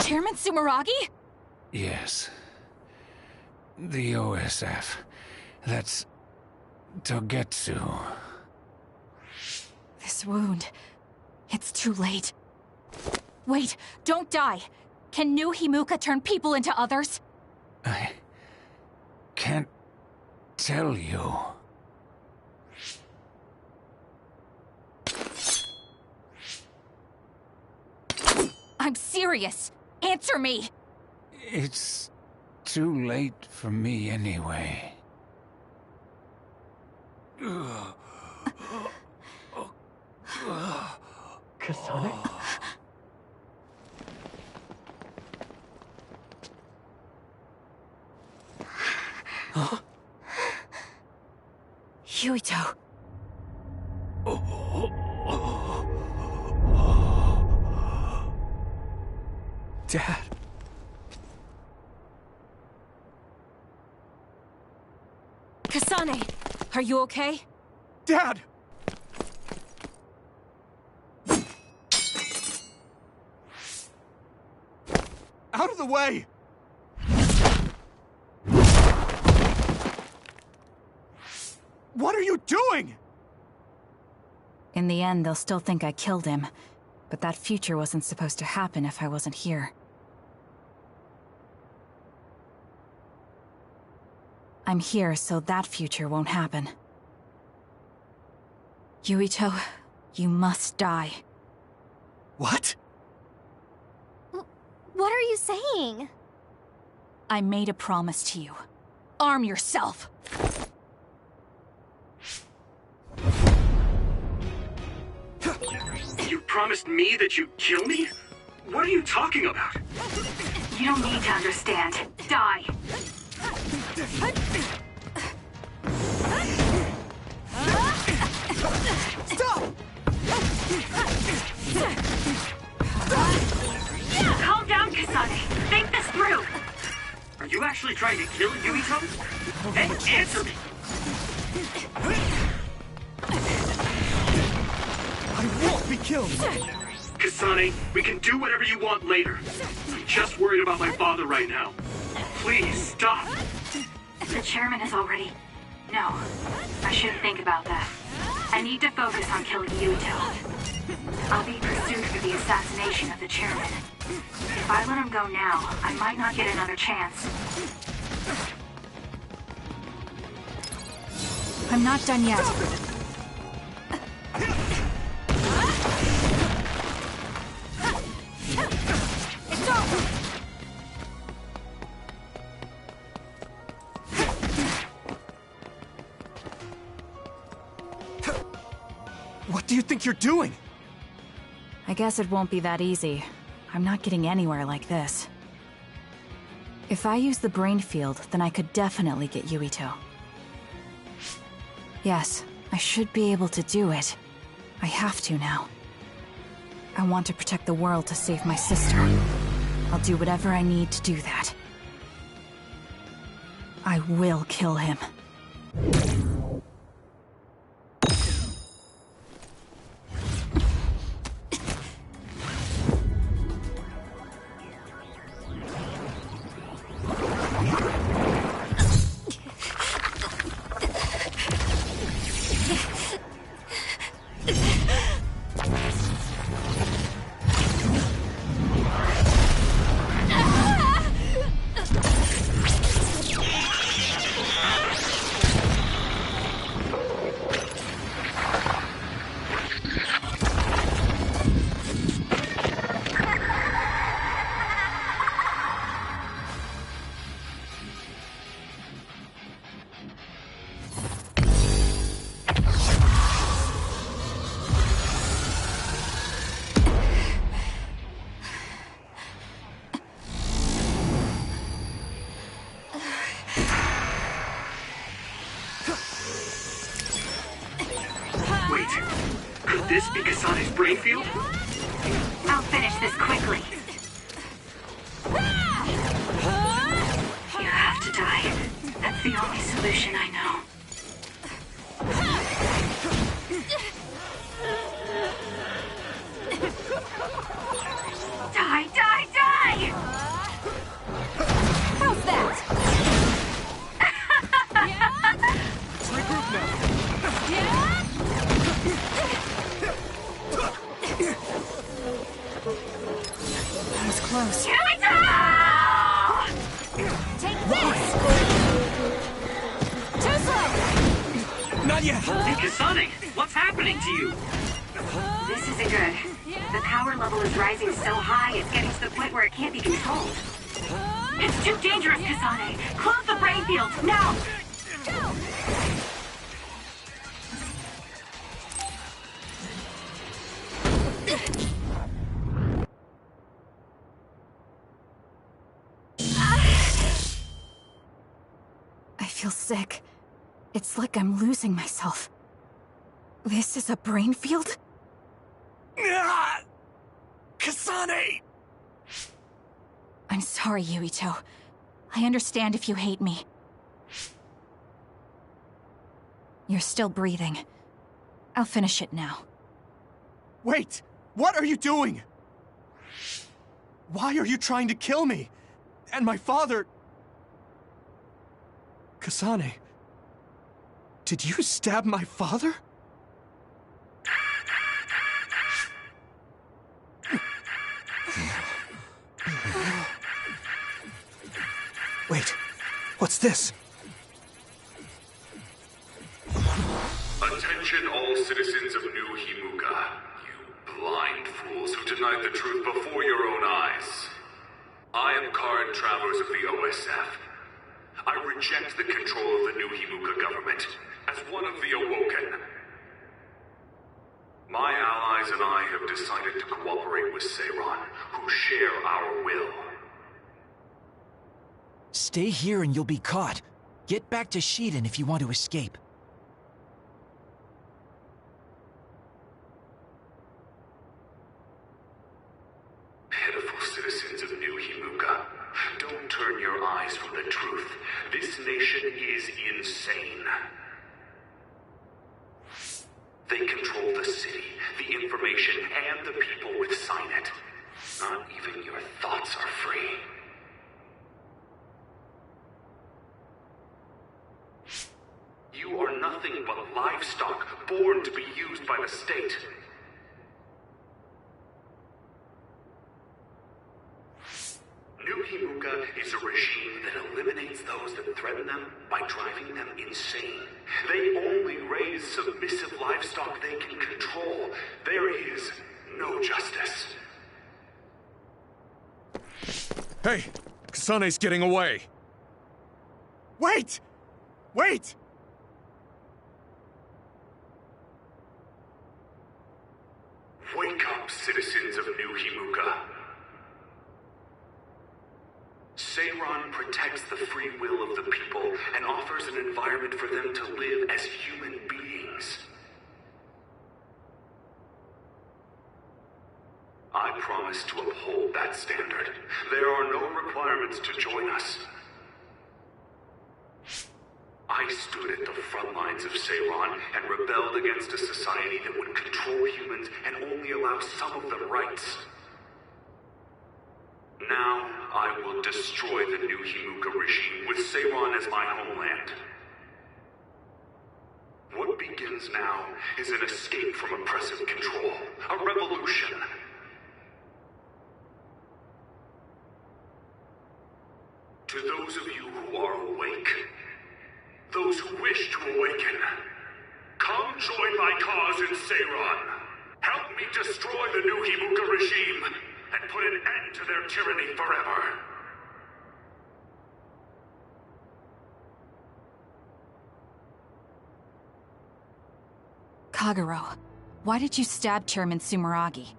S1: Chairman Sumeragi?
S11: Yes. The OSF. That's... Togetsu.
S1: This wound... It's too late. Wait, don't die! Can new Himuka turn people into others?
S11: I... can't... tell you.
S1: I'm serious! Answer me!
S11: It's... too late for me anyway.
S10: Kasane?
S11: Huh?
S1: Yuito.
S4: Dad.
S1: Kasane, are you okay?
S4: Dad! Out of the way! What are you doing?
S1: In the end, they'll still think I killed him. But that future wasn't supposed to happen if I wasn't here. I'm here so that future won't happen. Yuito, you must die.
S4: What?
S3: What are you saying?
S1: I made a promise to you. Arm yourself!
S8: You promised me that you'd kill me? What are you talking about?
S2: You don't need to understand. Die.
S4: Stop!
S2: Calm down, Kasane. Think this through.
S8: Are you actually trying to kill Yuito? And answer me!
S4: I won't be killed!
S8: Kasane, we can do whatever you want later. I'm just worried about my father right now. Please, stop!
S2: The chairman is already... No, I shouldn't think about that. I need to focus on killing Yuito. I'll be pursued for the assassination of the chairman. If I let him go now, I might not get another chance.
S1: I'm not done yet. It's over!
S4: What do you think you're doing?
S1: I guess it won't be that easy. I'm not getting anywhere like this. If I use the brain field, then I could definitely get Yuito. Yes, I should be able to do it. I have to now. I want to protect the world to save my sister. I'll do whatever I need to do that. I will kill him.
S8: Could this be Kasane's brain field?
S2: I'll finish this quickly. You have to die. That's the only solution I know. Die, die, die!
S1: close.
S3: Take this! Too slow!
S5: Not yet!
S8: Hey, Kasane, what's happening to you?
S2: This isn't good. The power level is rising so high, it's getting to the point where it can't be controlled. It's too dangerous, Kasane. Close the brain field, now!
S1: I feel sick. It's like I'm losing myself. This is a brain field?
S5: Kasane!
S1: I'm sorry, Yuito. I understand if you hate me. You're still breathing. I'll finish it now.
S12: Wait! What are you doing? Why are you trying to kill me? And my father... Kasane... Did you stab my father? Wait, what's this?
S13: Attention all citizens of New Himuka, you blind fools who denied the truth before your own eyes. I am current travelers of the OSF. I reject the control of the New Himuka government as one of the Awoken. My allies and I have decided to cooperate with Seiran, who share our will.
S5: Stay here and you'll be caught. Get back to Shiden if you want to escape.
S13: Pitiful citizens of New Himuka, don't turn your eyes from the truth. This nation is insane. They control the city, the information, and the people with Signet. Not even your thoughts are free. You are nothing but livestock, born to be used by the state. New Himuka is a regime that eliminates those that threaten them by driving them insane. They only raise submissive livestock they can control. There is no justice.
S12: Hey, Kasane's getting away. Wait! Wait!
S13: Wake up, citizens of New Himuka. Seiran protects the free will of the people and offers an environment for them to live as human beings. I promise to uphold that standard. There are no requirements to join us. I stood at the front lines of Seiran and rebelled against a society that would control humans and only allow some of them rights. Now, I will destroy the New Himuka regime with Seiran as my homeland. What begins now is an escape from oppressive control, a revolution. To those of you who are awake, those who wish to awaken, come join my cause in Seiran. Help me destroy the New Himuka regime and put an end to their tyranny forever.
S1: Kagero, why did you stab Chairman Sumeragi?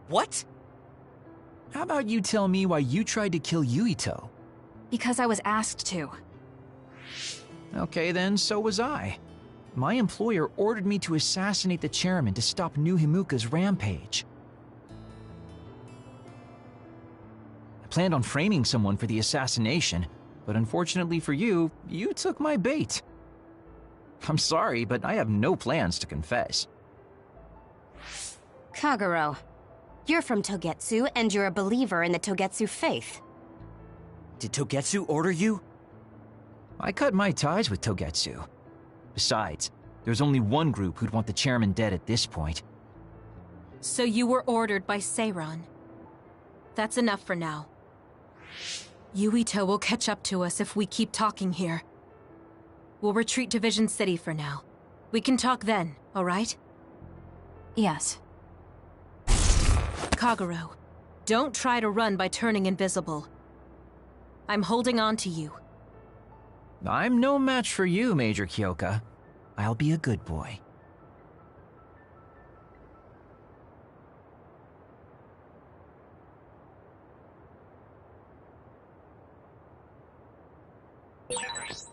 S5: What? How about you tell me why you tried to kill Yuito?
S1: Because I was asked to.
S5: Okay then, so was I. My employer ordered me to assassinate the chairman to stop New Himuka's rampage. I planned on framing someone for the assassination, but unfortunately for you, you took my bait. I'm sorry, but I have no plans to confess.
S3: Kagero, you're from Togetsu, and you're a believer in the Togetsu faith.
S5: Did Togetsu order you? I cut my ties with Togetsu. Besides, there's only one group who'd want the chairman dead at this point.
S6: So you were ordered by Seiran. That's enough for now. Yuito will catch up to us if we keep talking here. We'll retreat to Vision City for now. We can talk then, alright?
S1: Yes.
S6: Kagero, don't try to run by turning invisible. I'm holding on to you.
S5: I'm no match for you, Major Kyoka. I'll be a good boy.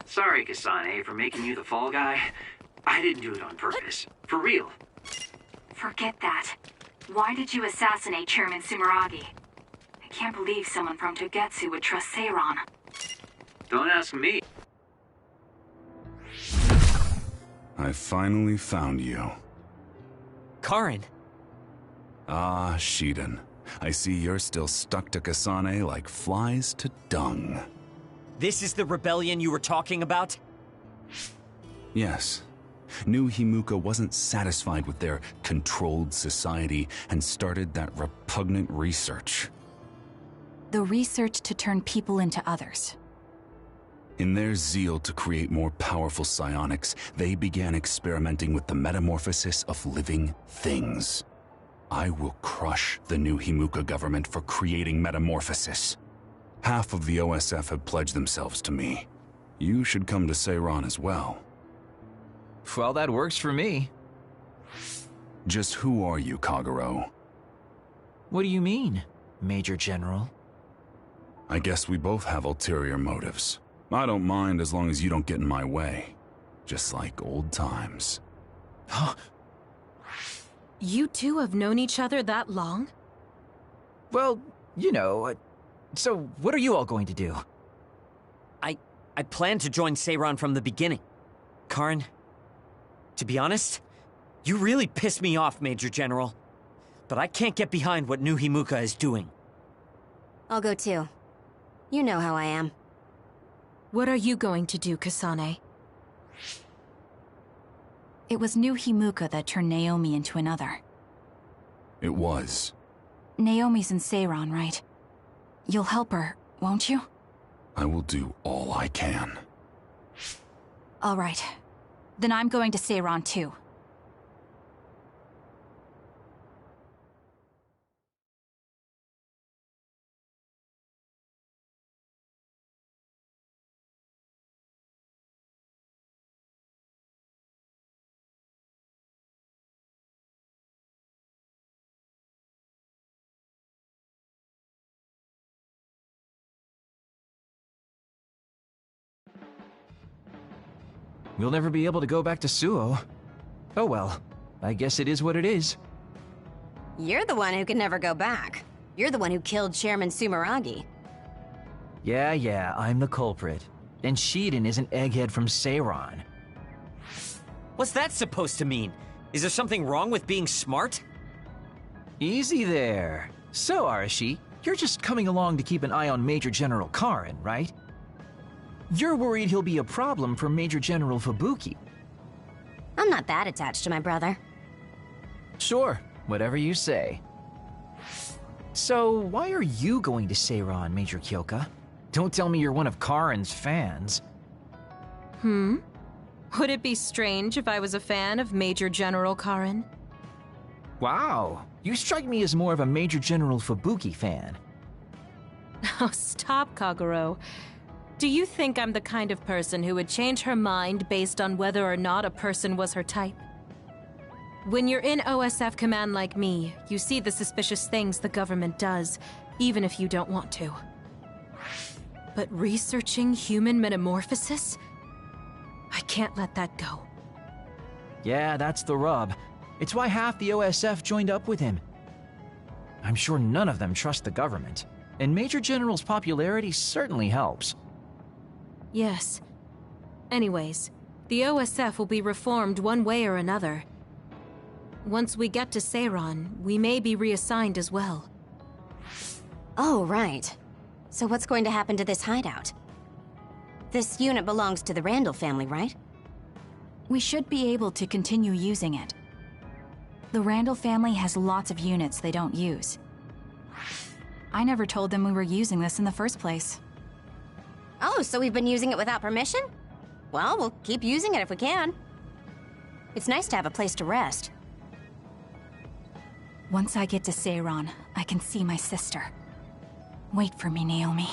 S14: Sorry, Kasane, for making you the fall guy. I didn't do it on purpose. For real.
S2: Forget that. Why did you assassinate Chairman Sumeragi? I can't believe someone from Togetsu would trust Seiran.
S14: Don't ask me.
S9: I finally found you.
S15: Karin.
S9: Ah, Shiden. I see you're still stuck to Kasane like flies to dung.
S15: This is the rebellion you were talking about?
S9: Yes. New Himuka wasn't satisfied with their controlled society and started that repugnant research.
S1: The research to turn people into others.
S9: In their zeal to create more powerful psionics, they began experimenting with the metamorphosis of living things. I will crush the New Himuka government for creating metamorphosis. Half of the OSF have pledged themselves to me. You should come to Seiran as well.
S5: Well, that works for me.
S9: Just who are you, Kagero?
S5: What do you mean, Major General?
S9: I guess we both have ulterior motives. I don't mind as long as you don't get in my way. Just like old times.
S6: You two have known each other that long?
S5: Well, you know, so what are you all going to do?
S15: I planned to join Seiran from the beginning. Karin, to be honest, you really pissed me off, Major General. But I can't get behind what New Himuka is doing.
S3: I'll go too. You know how I am.
S6: What are you going to do, Kasane?
S1: It was New Himuka that turned Naomi into another.
S9: It was.
S1: Naomi's in Seiran, right? You'll help her, won't you?
S9: I will do all I can.
S1: All right. Then I'm going to Seiran too.
S5: We'll never be able to go back to Suo. Oh well, I guess it is what it is.
S3: You're the one who can never go back. You're the one who killed Chairman Sumeragi.
S5: Yeah, I'm the culprit. And Shiden is an egghead from Seiran.
S15: What's that supposed to mean? Is there something wrong with being smart?
S5: Easy there. So, Arashi, you're just coming along to keep an eye on Major General Karin, right? You're worried he'll be a problem for Major General Fubuki.
S3: I'm not that attached to my brother.
S5: Sure, whatever you say. So, why are you going to Seiran, Major Kyoka? Don't tell me you're one of Karin's fans.
S6: Would it be strange if I was a fan of Major General Karin?
S5: Wow, you strike me as more of a Major General Fubuki fan.
S6: Oh, stop, Kagero. Do you think I'm the kind of person who would change her mind based on whether or not a person was her type? When you're in OSF command like me, you see the suspicious things the government does, even if you don't want to. But researching human metamorphosis? I can't let that go.
S5: Yeah, that's the rub. It's why half the OSF joined up with him. I'm sure none of them trust the government, and Major General's popularity certainly helps.
S6: Yes. Anyways, the OSF will be reformed one way or another. Once we get to Seiran, we may be reassigned as well.
S3: Oh, right. So what's going to happen to this hideout? This unit belongs to the Randall family, right?
S1: We should be able to continue using it. The Randall family has lots of units they don't use. I never told them we were using this in the first place.
S3: Oh, so we've been using it without permission? Well, we'll keep using it if we can. It's nice to have a place to rest.
S1: Once I get to Seiron, I can see my sister. Wait for me, Naomi.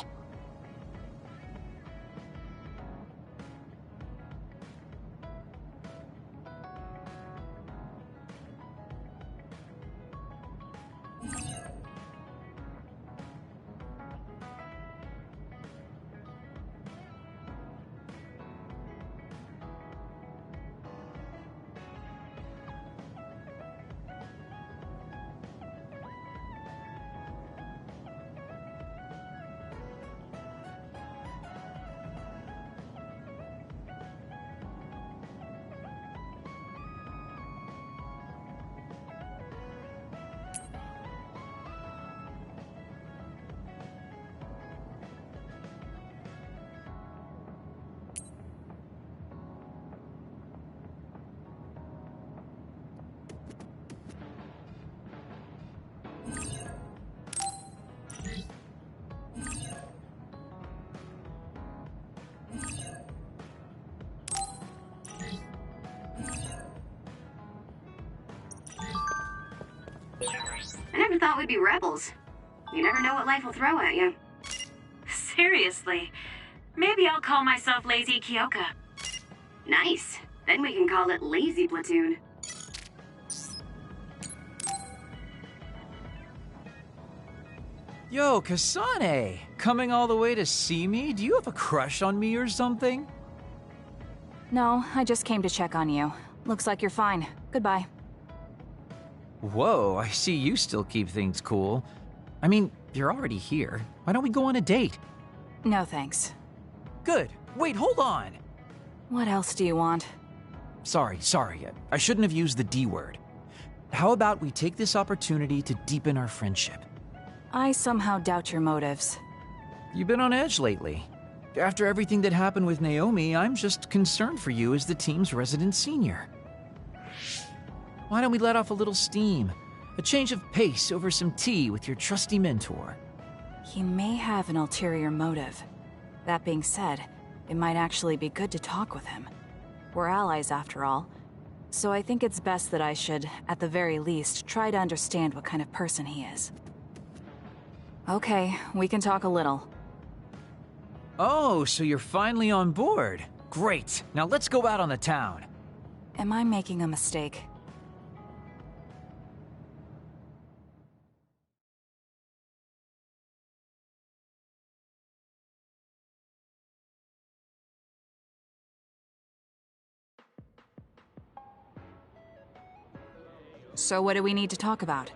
S2: I never thought we'd be rebels. You never know what life will throw at you. Seriously, maybe I'll call myself Lazy Kyoka. Nice. Then we can call it Lazy Platoon.
S5: Yo, Kasane! Coming all the way to see me? Do you have a crush on me or something?
S1: No, I just came to check on you. Looks like you're fine. Goodbye.
S5: Whoa, I see you still keep things cool. I mean, you're already here. Why don't we go on a date?
S1: No thanks.
S5: Good. Wait, hold on!
S1: What else do you want?
S5: Sorry. I shouldn't have used the D word. How about we take this opportunity to deepen our friendship?
S1: I somehow doubt your motives.
S5: You've been on edge lately. After everything that happened with Naomi, I'm just concerned for you as the team's resident senior. Why don't we let off a little steam? A change of pace over some tea with your trusty mentor.
S1: He may have an ulterior motive. That being said, it might actually be good to talk with him. We're allies after all, so I think it's best that I should, at the very least, try to understand what kind of person he is. Okay, we can talk a little.
S5: Oh, so you're finally on board. Great. Now let's go out on the town.
S1: Am I making a mistake? So what do we need to talk about?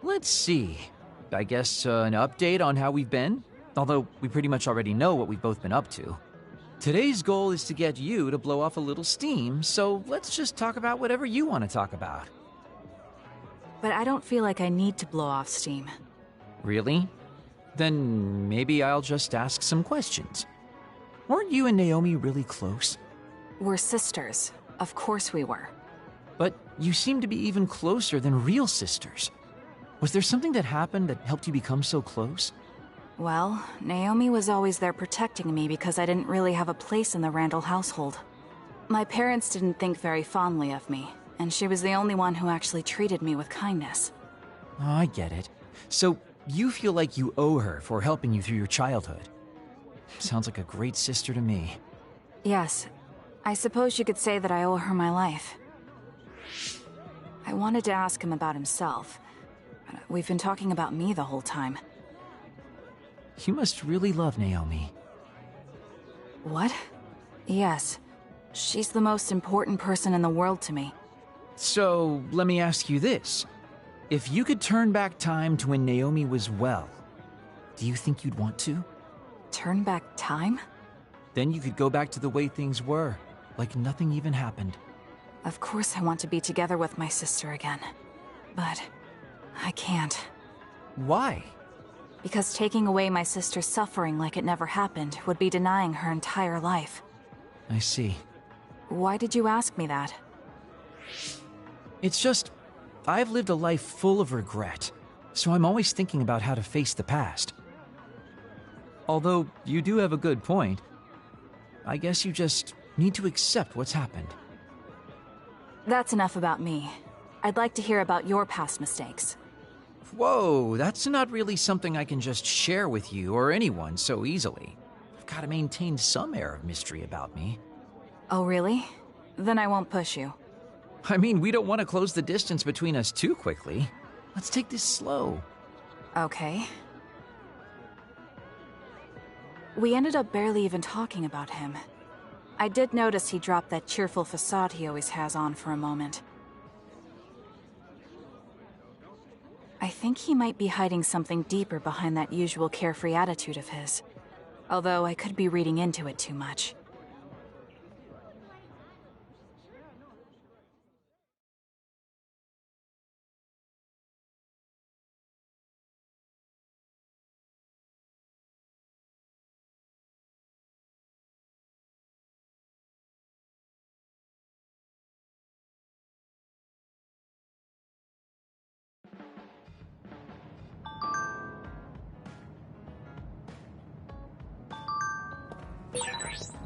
S5: Let's see. I guess an update on how we've been? Although we pretty much already know what we've both been up to. Today's goal is to get you to blow off a little steam, so let's just talk about whatever you want to talk about.
S1: But I don't feel like I need to blow off steam.
S5: Really? Then maybe I'll just ask some questions. Weren't you and Naomi really close?
S1: We're sisters. Of course we were.
S5: But you seem to be even closer than real sisters. Was there something that happened that helped you become so close?
S1: Well, Naomi was always there protecting me because I didn't really have a place in the Randall household. My parents didn't think very fondly of me, and she was the only one who actually treated me with kindness.
S5: Oh, I get it. So you feel like you owe her for helping you through your childhood. Sounds like a great sister to me.
S1: Yes, I suppose you could say that I owe her my life. I wanted to ask him about himself. We've been talking about me the whole time.
S5: You must really love Naomi.
S1: What? Yes. She's the most important person in the world to me.
S5: So, let me ask you this. If you could turn back time to when Naomi was well, do you think you'd want to?
S1: Turn back time?
S5: Then you could go back to the way things were, like nothing even happened.
S1: Of course I want to be together with my sister again. But I can't.
S5: Why?
S1: Because taking away my sister's suffering like it never happened would be denying her entire life.
S5: I see.
S1: Why did you ask me that?
S5: It's just, I've lived a life full of regret. so I'm always thinking about how to face the past. Although, you do have a good point. I guess you just need to accept what's happened.
S1: That's enough about me. I'd like to hear about your past mistakes.
S5: Whoa, that's not really something I can just share with you or anyone so easily. I've got to maintain some air of mystery about me.
S1: Oh, really? Then I won't push you.
S5: I mean, we don't want to close the distance between us too quickly. Let's take this slow.
S1: Okay. We ended up barely even talking about him. I did notice he dropped that cheerful facade he always has on for a moment. I think he might be hiding something deeper behind that usual carefree attitude of his. Although I could be reading into it too much.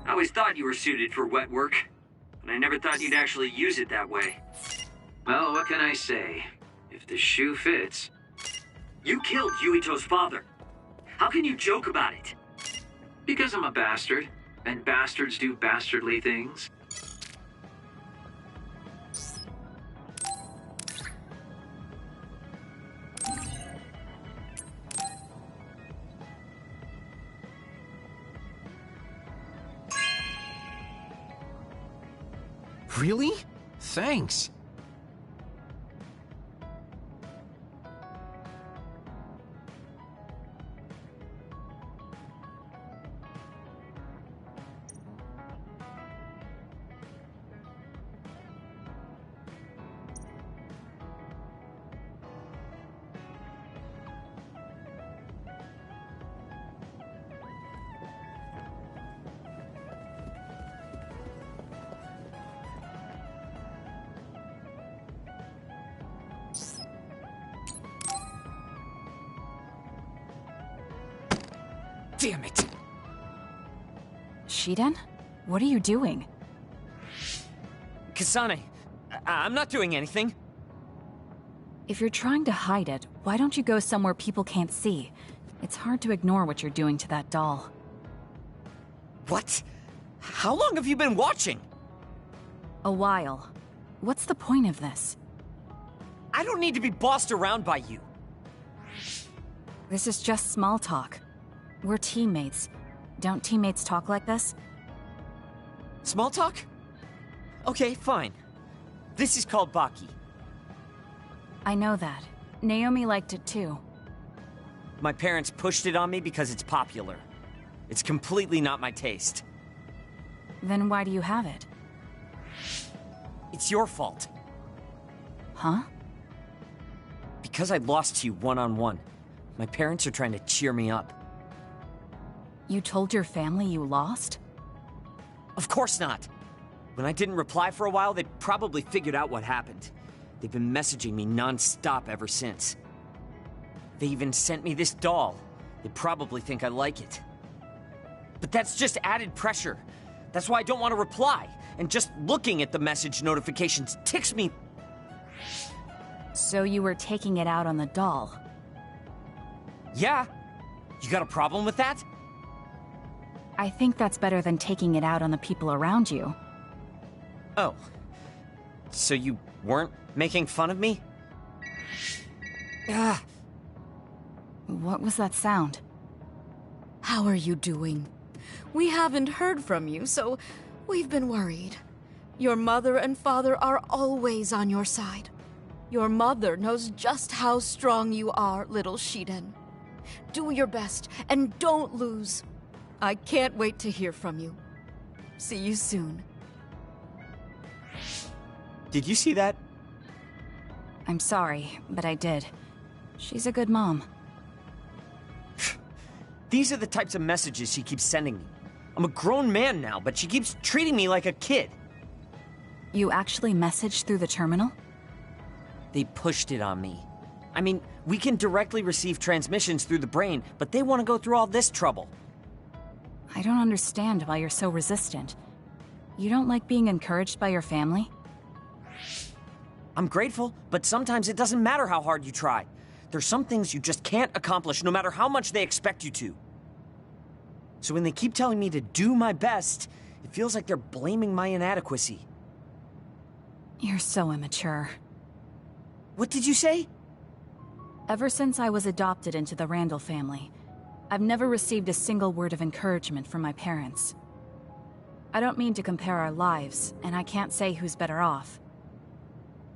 S14: I always thought you were suited for wet work, but I never thought you'd actually use it that way. Well, what can I say? If the shoe fits... You killed Yuito's father. How can you joke about it? Because I'm a bastard, and bastards do bastardly things.
S5: Really? Thanks. Damn it!
S1: Shiden? What are you doing?
S15: Kasane, I'm not doing anything.
S1: If you're trying to hide it, why don't you go somewhere people can't see? It's hard to ignore what you're doing to that doll.
S15: What? How long have you been watching?
S1: A while. What's the point of this?
S15: I don't need to be bossed around by you.
S1: This is just small talk. We're teammates. Don't teammates talk like this?
S15: Small talk? Okay, fine. This is called Baki.
S1: I know that. Naomi liked it too.
S15: My parents pushed it on me because it's popular. It's completely not my taste.
S1: Then why do you have it?
S15: It's your fault.
S1: Huh?
S15: Because I lost to you one-on-one. My parents are trying to cheer me up.
S1: You told your family you lost?
S15: Of course not. When I didn't reply for a while, they probably figured out what happened. They've been messaging me non-stop ever since. They even sent me this doll. They probably think I like it. But that's just added pressure. That's why I don't want to reply. And just looking at the message notifications ticks me.
S1: So you were taking it out on the doll?
S15: Yeah. You got a problem with that?
S1: I think that's better than taking it out on the people around you.
S15: Oh. So you weren't making fun of me? Ah.
S1: What was that sound?
S16: How are you doing? We haven't heard from you, so we've been worried. Your mother and father are always on your side. Your mother knows just how strong you are, little Shiden. Do your best, and don't lose. I can't wait to hear from you. See you soon.
S15: Did you see that?
S1: I'm sorry, but I did. She's a good mom.
S15: These are the types of messages she keeps sending me. I'm a grown man now, but she keeps treating me like a kid.
S1: You actually messaged through the terminal?
S15: They pushed it on me. I mean, we can directly receive transmissions through the brain, but they want to go through all this trouble.
S1: I don't understand why you're so resistant. You don't like being encouraged by your family?
S15: I'm grateful, but sometimes it doesn't matter how hard you try. There's some things you just can't accomplish no matter how much they expect you to. So when they keep telling me to do my best, it feels like they're blaming my inadequacy.
S1: You're so immature.
S15: What did you say?
S1: Ever since I was adopted into the Randall family, I've never received a single word of encouragement from my parents. I don't mean to compare our lives, and I can't say who's better off.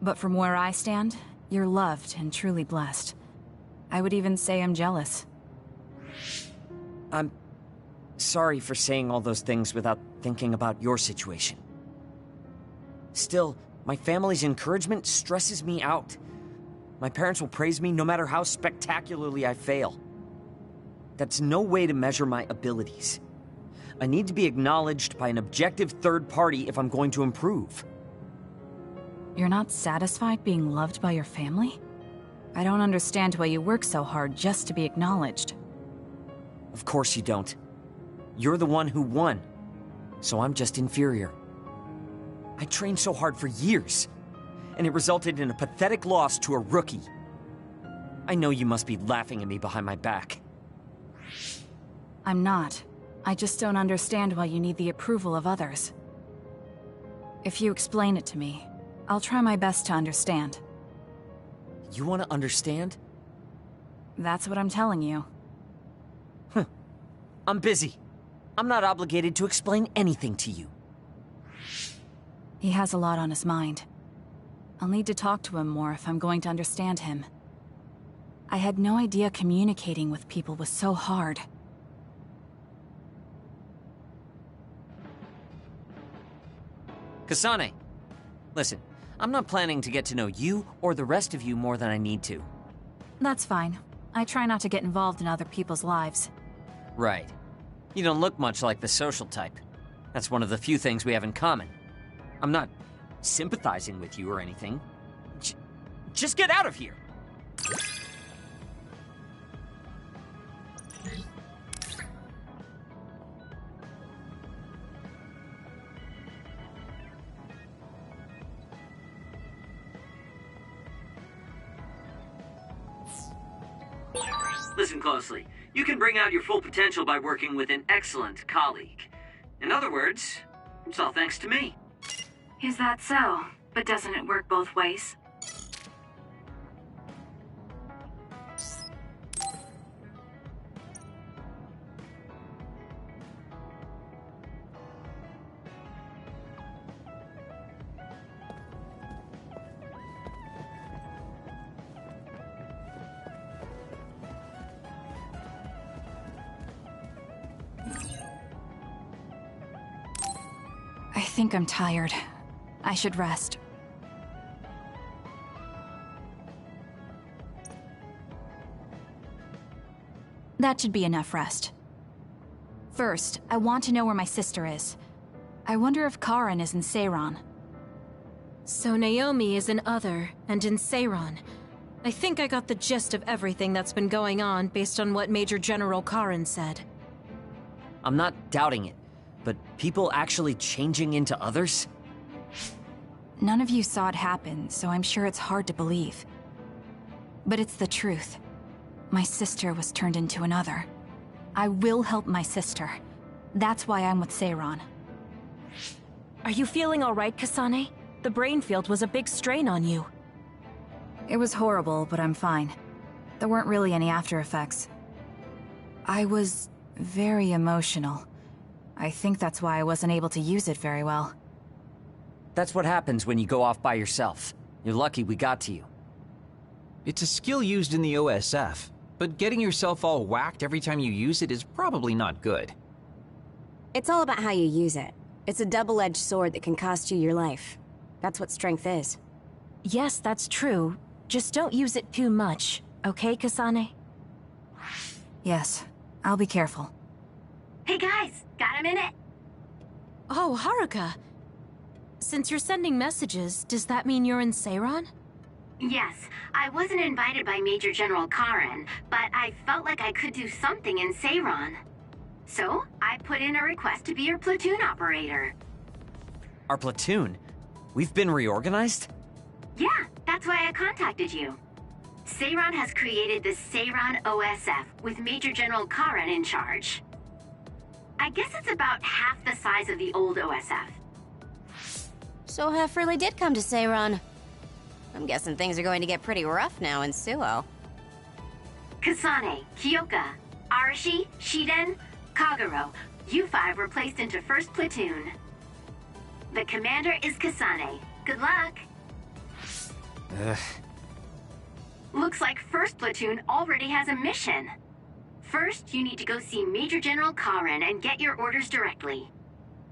S1: But from where I stand, you're loved and truly blessed. I would even say I'm jealous.
S15: I'm sorry for saying all those things without thinking about your situation. Still, my family's encouragement stresses me out. My parents will praise me no matter how spectacularly I fail. That's no way to measure my abilities. I need to be acknowledged by an objective third party if I'm going to improve.
S1: You're not satisfied being loved by your family? I don't understand why you work so hard just to be acknowledged.
S15: Of course you don't. You're the one who won, so I'm just inferior. I trained so hard for years, and it resulted in a pathetic loss to a rookie. I know you must be laughing at me behind my back.
S1: I'm not. I just don't understand why you need the approval of others. If you explain it to me, I'll try my best to understand.
S15: You want to understand?
S1: That's what I'm telling you.
S15: I'm busy. I'm not obligated to explain anything to you.
S1: He has a lot on his mind. I'll need to talk to him more if I'm going to understand him. I had no idea communicating with people was so hard.
S15: Kasane, listen, I'm not planning to get to know you or the rest of you more than I need to.
S1: That's fine. I try not to get involved in other people's lives.
S15: Right. You don't look much like the social type. That's one of the few things we have in common. I'm not sympathizing with you or anything. Just get out of here! Listen closely. You can bring out your full potential by working with an excellent colleague. In other words, it's all thanks to me.
S2: Is that so? But doesn't it work both ways?
S1: I think I'm tired. I should rest. That should be enough rest. First, I want to know where my sister is. I wonder if Karen is in Seiran.
S6: So Naomi is in Other, and in Seiran. I think I got the gist of everything that's been going on based on what Major General Karen said.
S15: I'm not doubting it, but people actually changing into others?
S1: None of you saw it happen, so I'm sure it's hard to believe. But it's the truth. My sister was turned into another. I will help my sister. That's why I'm with Seiran.
S6: Are you feeling all right, Kasane? The brain field was a big strain on you.
S1: It was horrible, but I'm fine. There weren't really any after effects. I was very emotional. I think that's why I wasn't able to use it very well.
S15: That's what happens when you go off by yourself. You're lucky we got to you.
S5: It's a skill used in the OSF, but getting yourself all whacked every time you use it is probably not good.
S3: It's all about how you use it. It's a double-edged sword that can cost you your life. That's what strength is.
S6: Yes, that's true. Just don't use it too much, okay, Kasane?
S1: Yes, I'll be careful.
S2: Hey guys, got a minute?
S6: Oh, Haruka. Since you're sending messages, does that mean you're in Seiran?
S2: Yes, I wasn't invited by Major General Karen, but I felt like I could do something in Seiron. So, I put in a request to be your platoon operator.
S15: Our platoon? We've been reorganized?
S2: Yeah, that's why I contacted you. Seiron has created the Seiron OSF with Major General Karen in charge. I guess it's about half the size of the old OSF.
S3: So Hef really did come to Seiron. I'm guessing things are going to get pretty rough now in Suo.
S2: Kasane, Kyoka, Arashi, Shiden, Kagero, you five were placed into 1st Platoon. The commander is Kasane. Good luck. Looks like 1st Platoon already has a mission. First, you need to go see Major General Karen and get your orders directly.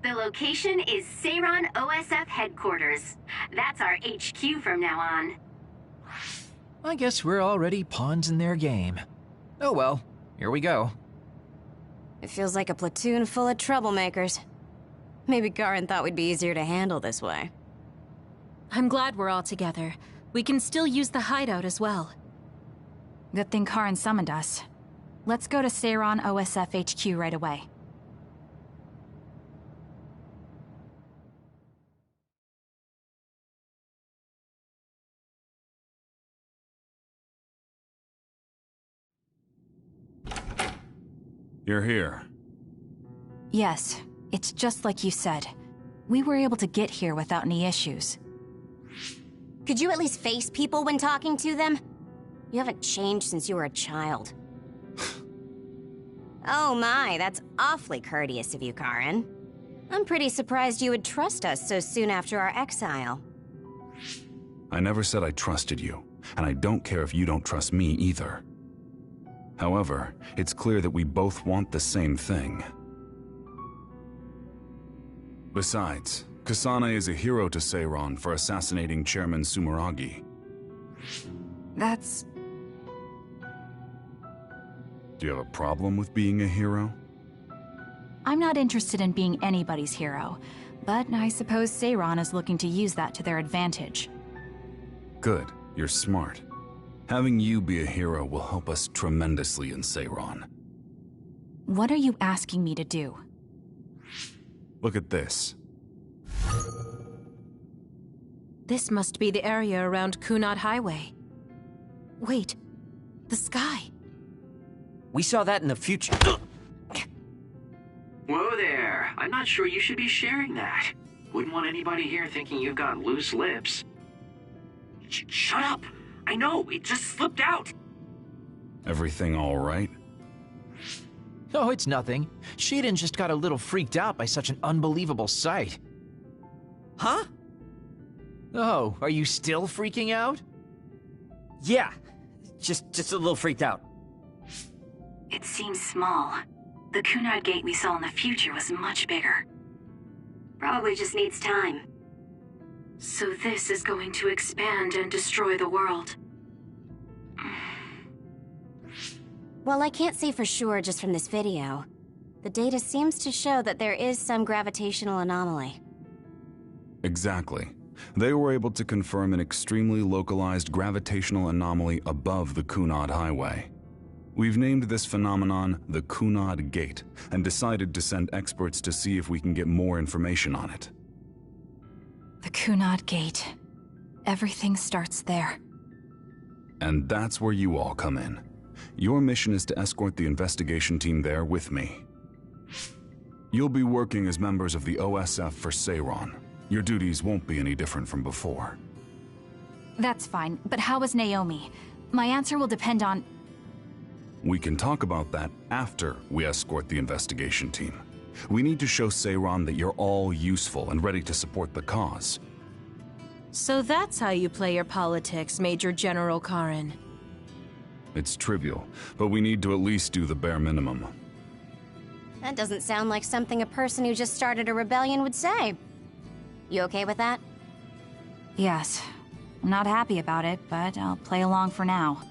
S2: The location is Seiron OSF headquarters. That's our HQ from now on.
S5: I guess we're already pawns in their game. Oh well, here we go.
S3: It feels like a platoon full of troublemakers. Maybe Karen thought we'd be easier to handle this way.
S6: I'm glad we're all together. We can still use the hideout as well.
S1: Good thing Karen summoned us. Let's go to Seiron OSF HQ right away.
S9: You're here.
S1: Yes, it's just like you said. We were able to get here without any issues.
S3: Could you at least face people when talking to them? You haven't changed since you were a child. Oh my, that's awfully courteous of you, Karen. I'm pretty surprised you would trust us so soon after our exile.
S9: I never said I trusted you, and I don't care if you don't trust me either. However, it's clear that we both want the same thing. Besides, Kasane is a hero to Seiron for assassinating Chairman Sumeragi.
S1: That's...
S9: Do you have a problem with being a hero?
S1: I'm not interested in being anybody's hero, but I suppose Seiron is looking to use that to their advantage.
S9: Good, you're smart. Having you be a hero will help us tremendously in Seiron.
S1: What are you asking me to do?
S9: Look at this.
S6: This must be the area around Kunad Highway. Wait, the sky.
S15: We saw that in the future.
S14: Whoa there. I'm not sure you should be sharing that. Wouldn't want anybody here thinking you've got loose lips. Shut up! I know, it just slipped out!
S9: Everything all right?
S5: Oh, it's nothing. Shiden just got a little freaked out by such an unbelievable sight.
S15: Huh?
S5: Oh, are you still freaking out?
S15: Yeah, just a little freaked out.
S2: It seems small. The Kunad gate we saw in the future was much bigger. Probably just needs time. So this is going to expand and destroy the world.
S3: Well, I can't say for sure just from this video. The data seems to show that there is some gravitational anomaly.
S9: Exactly. They were able to confirm an extremely localized gravitational anomaly above the Kunad Highway. We've named this phenomenon the Kunad Gate, and decided to send experts to see if we can get more information on it.
S1: The Kunad Gate. Everything starts there.
S9: And that's where you all come in. Your mission is to escort the investigation team there with me. You'll be working as members of the OSF for Seiron. Your duties won't be any different from before.
S1: That's fine, but how is Naomi? My answer will depend on...
S9: We can talk about that after we escort the investigation team. We need to show Seiron that you're all useful and ready to support the cause.
S6: So that's how you play your politics, Major General Karen.
S9: It's trivial, but we need to at least do the bare minimum.
S3: That doesn't sound like something a person who just started a rebellion would say. You okay with that?
S1: Yes. I'm not happy about it, but I'll play along for now.